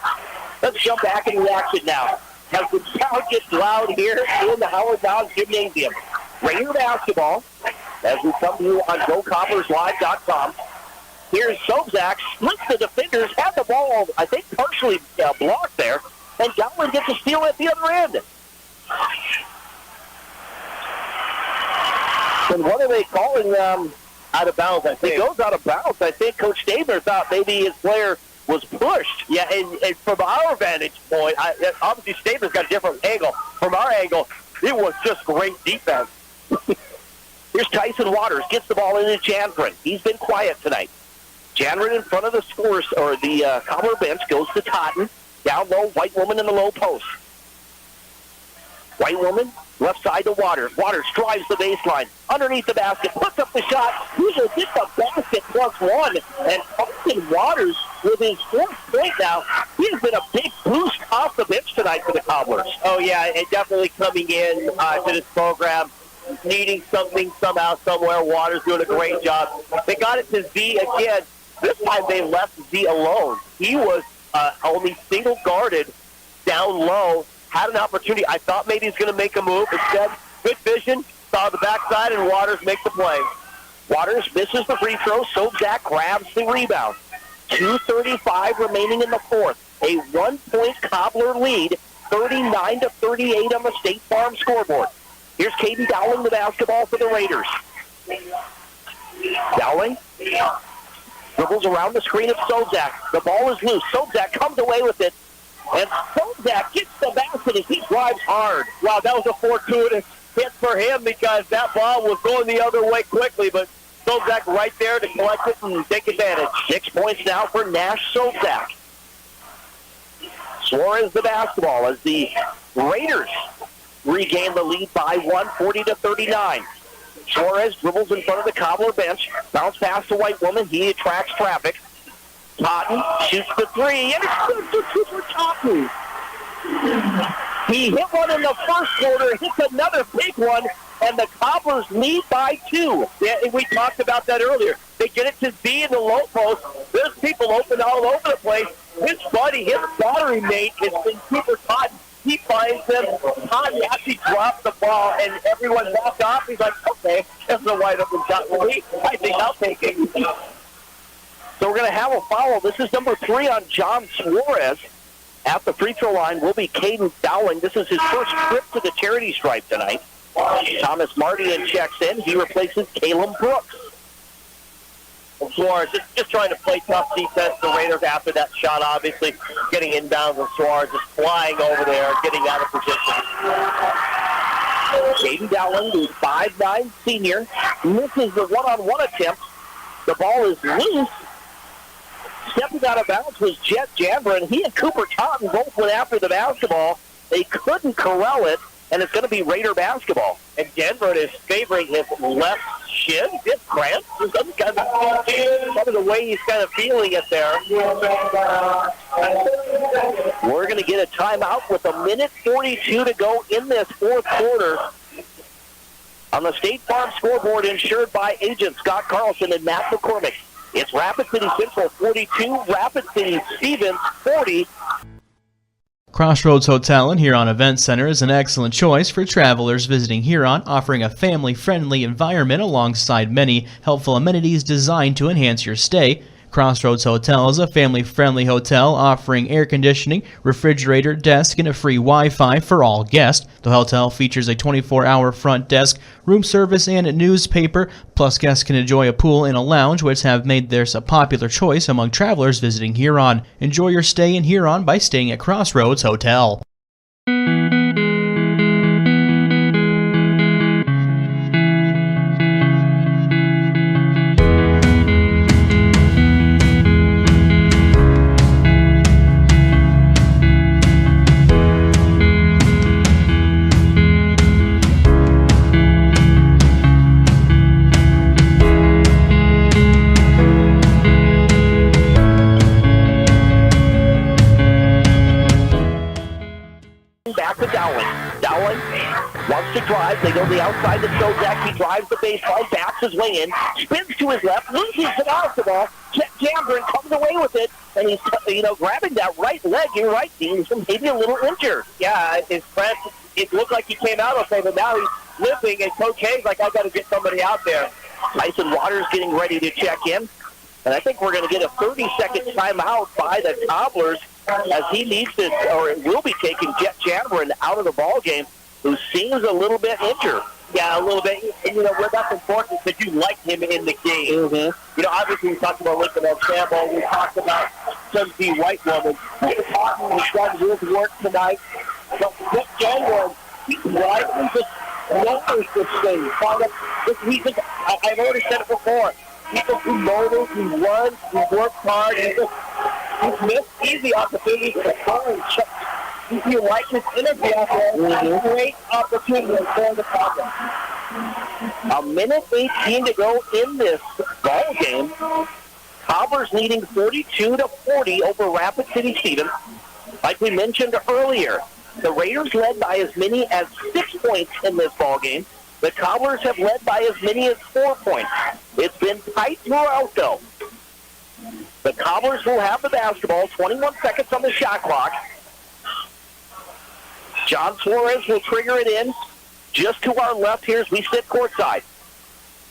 Let's jump back into the action now. As the crowd gets loud here in the Howard Downs Gymnasium. Raider basketball, as we come to you on GoCobblersLive.com. Here's Sobzak, splits the defenders, had the ball, I think, partially blocked there, and Dowling gets a steal at the other end. And what are they calling out of bounds, I think? It goes out of bounds. I think Coach Stabler thought maybe his player was pushed. Yeah, and from our vantage point, obviously Stabler's got a different angle. From our angle, it was just great defense. Here's Tyson Waters, gets the ball into Janvrin. He's been quiet tonight. Janvrin in front of the scores, or the Cobbler bench, goes to Totten. Down low, White Woman in the low post. White Woman, left side to Waters. Waters drives the baseline. Underneath the basket, puts up the shot. Usually gets the basket +1. And Austin Waters, with his fourth point now, he has been a big boost off the bench tonight for the Cobblers. Oh, yeah, and definitely coming in to this program, needing something somehow, somewhere. Waters doing a great job. They got it to Z again. This time they left Z alone. He was only single guarded down low. Had an opportunity. I thought maybe he's going to make a move. Instead, good vision, saw the backside, and Waters makes the play. Waters misses the free throw. Sobzak grabs the rebound. 2:35 remaining in the fourth. A 1-point Cobbler lead, 39-38 on the State Farm scoreboard. Here's Caden Dowling, the basketball for the Raiders. Dowling dribbles around the screen of Sobzak. The ball is loose. Sobzak comes away with it. And Sobzak gets the basket as he drives hard. Wow, that was a fortuitous hit for him because that ball was going the other way quickly, but Sobzak right there to collect it and take advantage. 6 points now for Nash Sobzak. Suarez the basketball as the Raiders regain the lead by 1, 40-39. Suarez dribbles in front of the Cobbler bench. Bounce pass to White Woman. He attracts traffic. Totten shoots the three, and it's good for Cooper Totten. He hit one in the first quarter, hits another big one, and the Cobblers lead by 2. Yeah, and we talked about that earlier. They get it to Z in the low post. There's people open all over the place. His buddy, his battery mate, has been Cooper Totten. He finds him. Totten actually drops the ball, and everyone walks off. He's like, okay, that's a wide open shot for me. I think I'll take it. So we're going to have a foul. This is number 3 on John Suarez. At the free throw line will be Caden Dowling. This is his first trip to the charity stripe tonight. Thomas Martin checks in. He replaces Caleb Brooks. Well, Suarez just trying to play tough defense. The Raiders after that shot, obviously getting inbounds, and Suarez just flying over there, getting out of position. Caden Dowling, the 5'9" senior, misses the one-on-one attempt. The ball is loose. Stepping out of bounds was Jet Janvrin. He and Cooper Totten both went after the basketball. They couldn't corral it, and it's going to be Raider basketball. And Denver is favoring his left shin. It's cramped. Kind of the way he's kind of feeling it there. We're going to get a timeout with 1:42 to go in this fourth quarter. On the State Farm scoreboard, insured by agents Scott Carlson and Matt McCormick. It's Rapid City Central 42, Rapid City Stevens 40. Crossroads Hotel and Huron Event Center is an excellent choice for travelers visiting Huron, offering a family-friendly environment alongside many helpful amenities designed to enhance your stay. Crossroads Hotel is a family-friendly hotel offering air conditioning, refrigerator, desk, and a free Wi-Fi for all guests. The hotel features a 24-hour front desk, room service, and a newspaper. Plus, guests can enjoy a pool and a lounge, which have made theirs a popular choice among travelers visiting Huron. Enjoy your stay in Huron by staying at Crossroads Hotel. Dowling. Dowling wants to drive. They go the outside to Skozak. He drives the baseline, backs his way in, spins to his left, loses the basketball. Jambrin comes away with it, and he's, grabbing that right leg. You're right, Dean. He's maybe a little injured. Yeah, his friend, it looked like he came out okay, but now he's limping, and Coach Hayes like, I got to get somebody out there. Tyson Waters getting ready to check in. And I think we're going to get a 30-second timeout by the Cobblers as he needs to, or will be taking Jet Jambrin out of the ball game, who seems a little bit injured. Yeah, a little bit. And, that's important because you like him in the game. Mm-hmm. Obviously we talked about Lincoln El Chambo. We talked about Sunday White Woman. He's done his work tonight. But Jet Jambrin, he's right. He just knows this thing. I've already said it before. He murders, he runs, he works hard, he's missed easy opportunities to score. If you like his interview out there, great opportunity for the Cobblers. A minute 18 to go in this ball game. Cobblers leading 42-40 over Rapid City Stevens. Like we mentioned earlier, the Raiders led by as many as 6 points in this ball game. The Cobblers have led by as many as 4 points. It's been tight throughout, though. The Cobblers will have the basketball. 21 seconds on the shot clock. John Suarez will trigger it in just to our left here as we sit courtside.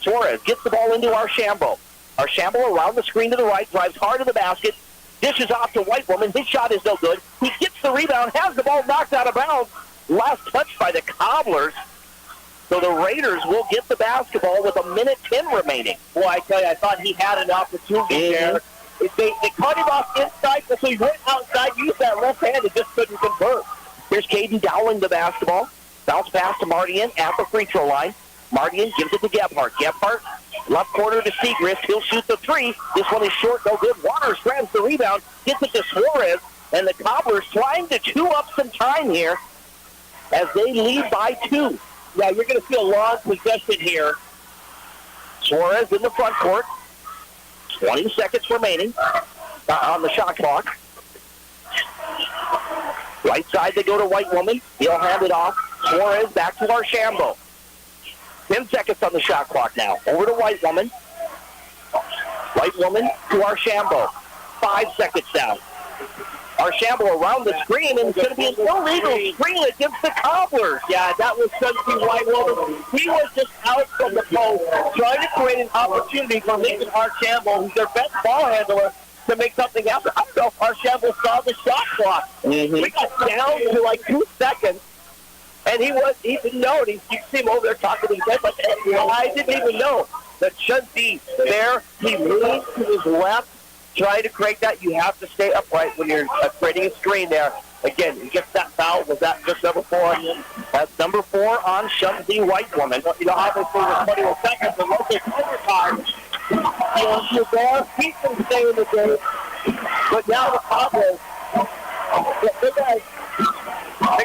Suarez gets the ball into Archambault. Archambault around the screen to the right, drives hard to the basket, dishes off to White Woman. His shot is no good. He gets the rebound, has the ball knocked out of bounds. Last touch by the Cobblers. So the Raiders will get the basketball with 1:10 remaining. Boy, I tell you, I thought he had an opportunity there. They cut him off inside, so he went outside, used that left hand, and just couldn't convert. Here's Caden Dowling the basketball. Bounce pass to Mardian at the free throw line. Mardian gives it to Gebhardt. Gebhardt, left corner to Segrist. He'll shoot the three. This one is short, no good. Waters grabs the rebound, gets it to Suarez, and the Cobblers trying to chew up some time here as they lead by 2. Yeah, you're going to see a long possession here. Suarez in the front court. 20 seconds remaining on the shot clock. Right side, they go to White Woman. He'll hand it off. Suarez back to Archambault. 10 seconds on the shot clock now. Over to White Woman. White Woman to Archambault. 5 seconds down. Archambault around the screen, and it's going to be an illegal screen against the Cobblers. Yeah, that was something White Woman. He was just out from the post, trying to create an opportunity for Lincoln Archambault, who's their best ball handler, to make something happen. I don't know if Archambault saw the shot clock. We got down to like 2 seconds, and he didn't know. You see him over there talking to his head, but I didn't even know that Chunty there. He leaned to his left, trying to create that. You have to stay upright when you're creating a screen there. Again, he gets that foul. Was that just number 4? That's number 4 on Chunty White Woman. Obviously, with 21 seconds, and look at overtime. You're there, he can stay in the game. But now the Cobblers, they're going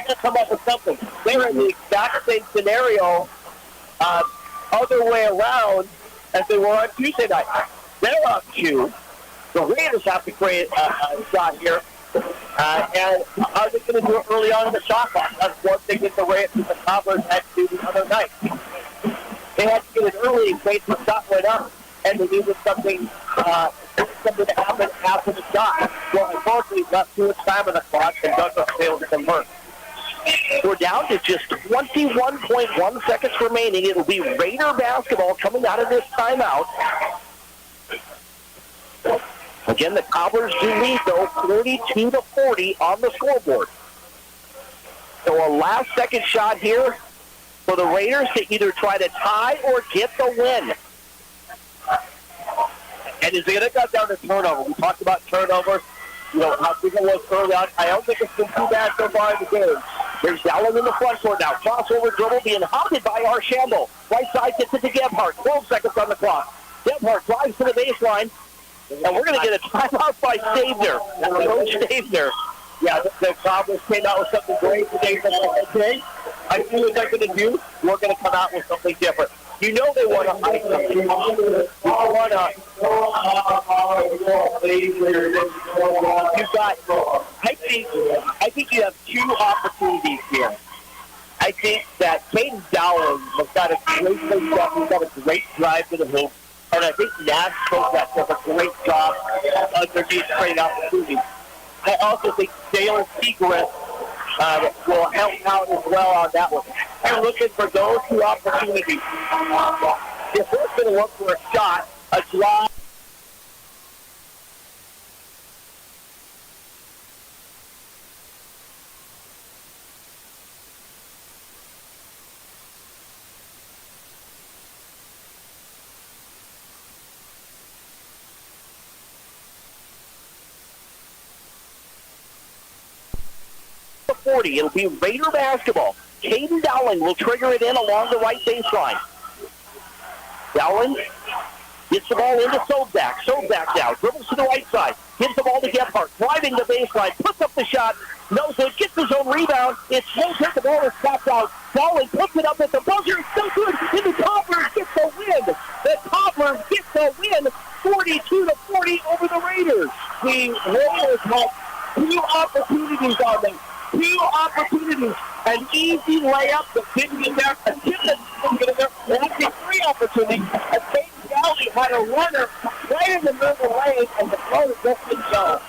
to come up with something. They're in the exact same scenario, other way around, as they were on Tuesday night. They're up 2. The Raiders have to create a shot here. And are they going to do it early on in the shot clock? That's what they get the Raiders, the Cobblers had to do the other night. They had to get it early in case the shot went up, and they needed something to happen after the shot. Well, unfortunately, left too much time on the clock, and Douglas failed to convert. We're down to just 21.1 seconds remaining. It'll be Raider basketball coming out of this timeout. Again, the Cobblers do lead, though, 42-40 on the scoreboard. So a last-second shot here for the Raiders to either try to tie or get the win. And is it going to cut down to turnover? We talked about turnovers, how big it was early on. I don't think it's been too bad so far in the game. There's Dowling in the front court now. Crossover dribble being hounded by Archambault. Right side gets it to Gebhardt. 12 seconds on the clock. Gebhardt drives to the baseline. And we're going to get a timeout by Stabner. Coach Stabner. Yeah, the Cobblers came out with something great today. Okay, I see what they're going to do. We're going to come out with something different. You know they want to hide something. You want to. You've got. I think you have 2 opportunities here. Dowling has got a great play-step. He's got a great drive to the hoop. And I think Nash Kovac does a great job underneath creating opportunities. I also think Jalen Segrist will help out as well on that one. They're looking for those two opportunities. If we're going to look for a shot, a drive, it'll be Raider basketball. Caden Dowling will trigger it in along the right baseline. Dowling gets the ball into Sobzak. Sobzak now dribbles to the right side. Gives the ball to Gebhardt. Driving the baseline. Puts up the shot. No good. Gets his own rebound. It's no good. The ball is stopped out. Dowling puts it up at the buzzer. It's so good. And the Cobblers get the win. The Cobblers get the win. 42-40 over the Raiders. The Raiders had 2 opportunities on them. 2 opportunities. An easy layup that didn't get there. A tip that didn't get there. And actually 3 opportunities. A Caden Dowling had a runner right in the middle of the lane, and the throw just didn't go.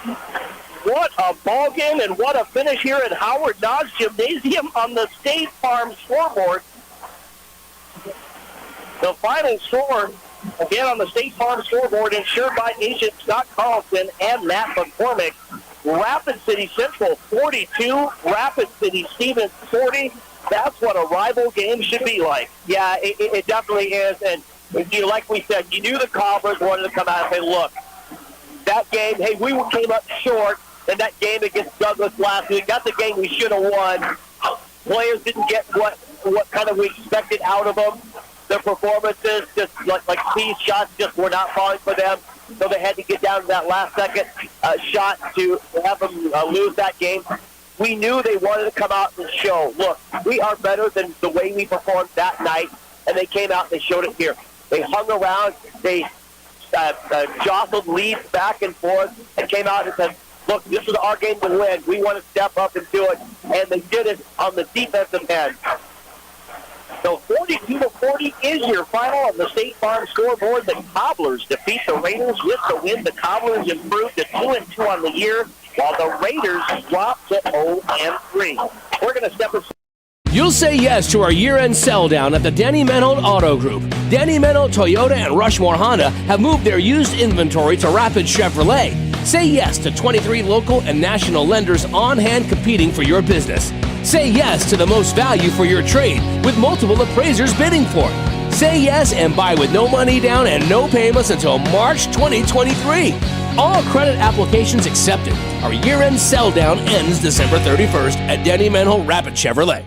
What a ball game and what a finish here at Howard Dodge Gymnasium on the State Farm scoreboard. The final score, again on the State Farm scoreboard, ensured by Agent Scott Carlson and Matt McCormick. Rapid City Central 42, Rapid City Stevens 40. That's what a rival game should be like. Yeah, it definitely is. And like we said, you knew the Cobblers wanted to come out and say, look, that game, hey, we came up short in that game against Douglas last week. That's a game we should have won. Players didn't get what kind of we expected out of them. Their performances, just like these shots just were not falling for them. So they had to get down to that last second shot to have them lose that game. We knew they wanted to come out and show, look, we are better than the way we performed that night. And they came out and they showed it here. They hung around. They jostled leads back and forth and came out and said, look, this is our game to win. We want to step up and do it. And they did it on the defensive end. So 42-40 is your final on the State Farm scoreboard. The Cobblers defeat the Raiders with the win. The Cobblers improved to 2-2 on the year, while the Raiders dropped to 0-3. We're going to step aside. You'll say yes to our year-end sell-down at the Denny Menold Auto Group. Denny Menold Toyota and Rushmore Honda have moved their used inventory to Rapid Chevrolet. Say yes to 23 local and national lenders on hand competing for your business. Say yes to the most value for your trade with multiple appraisers bidding for it. Say yes and buy with no money down and no payments until March 2023. All credit applications accepted. Our year-end sell-down ends December 31st at Denny Menold Rapid Chevrolet.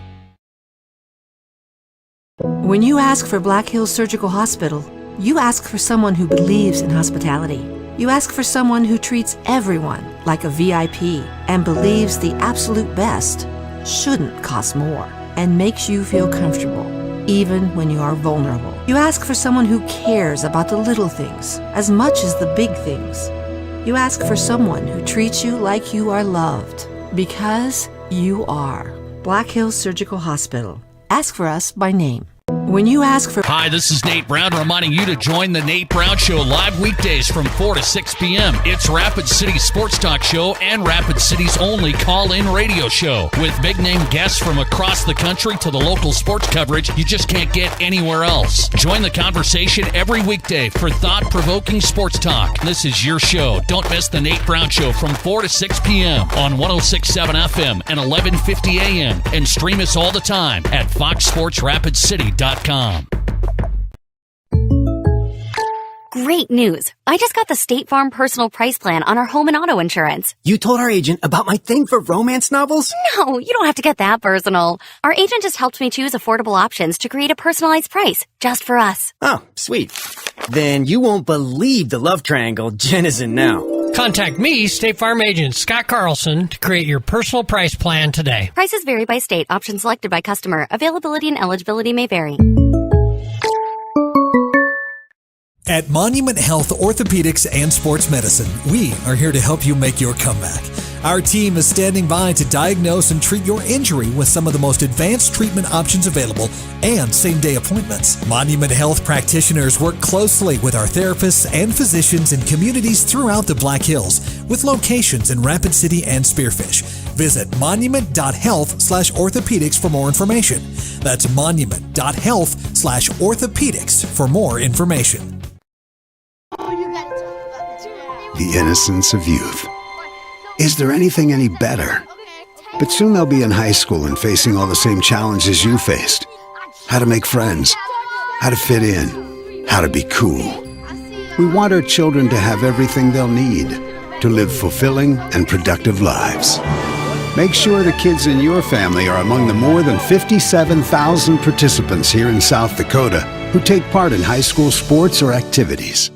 When you ask for Black Hills Surgical Hospital, you ask for someone who believes in hospitality. You ask for someone who treats everyone like a VIP and believes the absolute best shouldn't cost more and makes you feel comfortable, even when you are vulnerable. You ask for someone who cares about the little things as much as the big things. You ask for someone who treats you like you are loved, because you are. Black Hills Surgical Hospital. Ask for us by name. When you ask for... Hi, this is Nate Brown reminding you to join the Nate Brown Show live weekdays from 4 to 6 p.m. It's Rapid City's sports talk show and Rapid City's only call-in radio show. With big-name guests from across the country to the local sports coverage you just can't get anywhere else. Join the conversation every weekday for thought-provoking sports talk. This is your show. Don't miss the Nate Brown Show from 4 to 6 p.m. on 106.7 FM and 1150 a.m. And stream us all the time at foxsportsrapidcity.com. Great news. I just got the State Farm personal price plan on our home and auto insurance. You told our agent about my thing for romance novels? No, you don't have to get that personal. Our agent just helped me choose affordable options to create a personalized price just for us. Oh, sweet. Then you won't believe the love triangle Jen is in now. Contact me, State Farm agent Scott Carlson, to create your personal price plan today. Prices vary by state. Options selected by customer. Availability and eligibility may vary. At Monument Health Orthopedics and Sports Medicine, we are here to help you make your comeback. Our team is standing by to diagnose and treat your injury with some of the most advanced treatment options available and same-day appointments. Monument Health practitioners work closely with our therapists and physicians in communities throughout the Black Hills, with locations in Rapid City and Spearfish. Visit monument.health/orthopedics for more information. That's monument.health/orthopedics for more information. The innocence of youth. Is there anything any better? But soon they'll be in high school and facing all the same challenges you faced. How to make friends, how to fit in, how to be cool. We want our children to have everything they'll need to live fulfilling and productive lives. Make sure the kids in your family are among the more than 57,000 participants here in South Dakota who take part in high school sports or activities.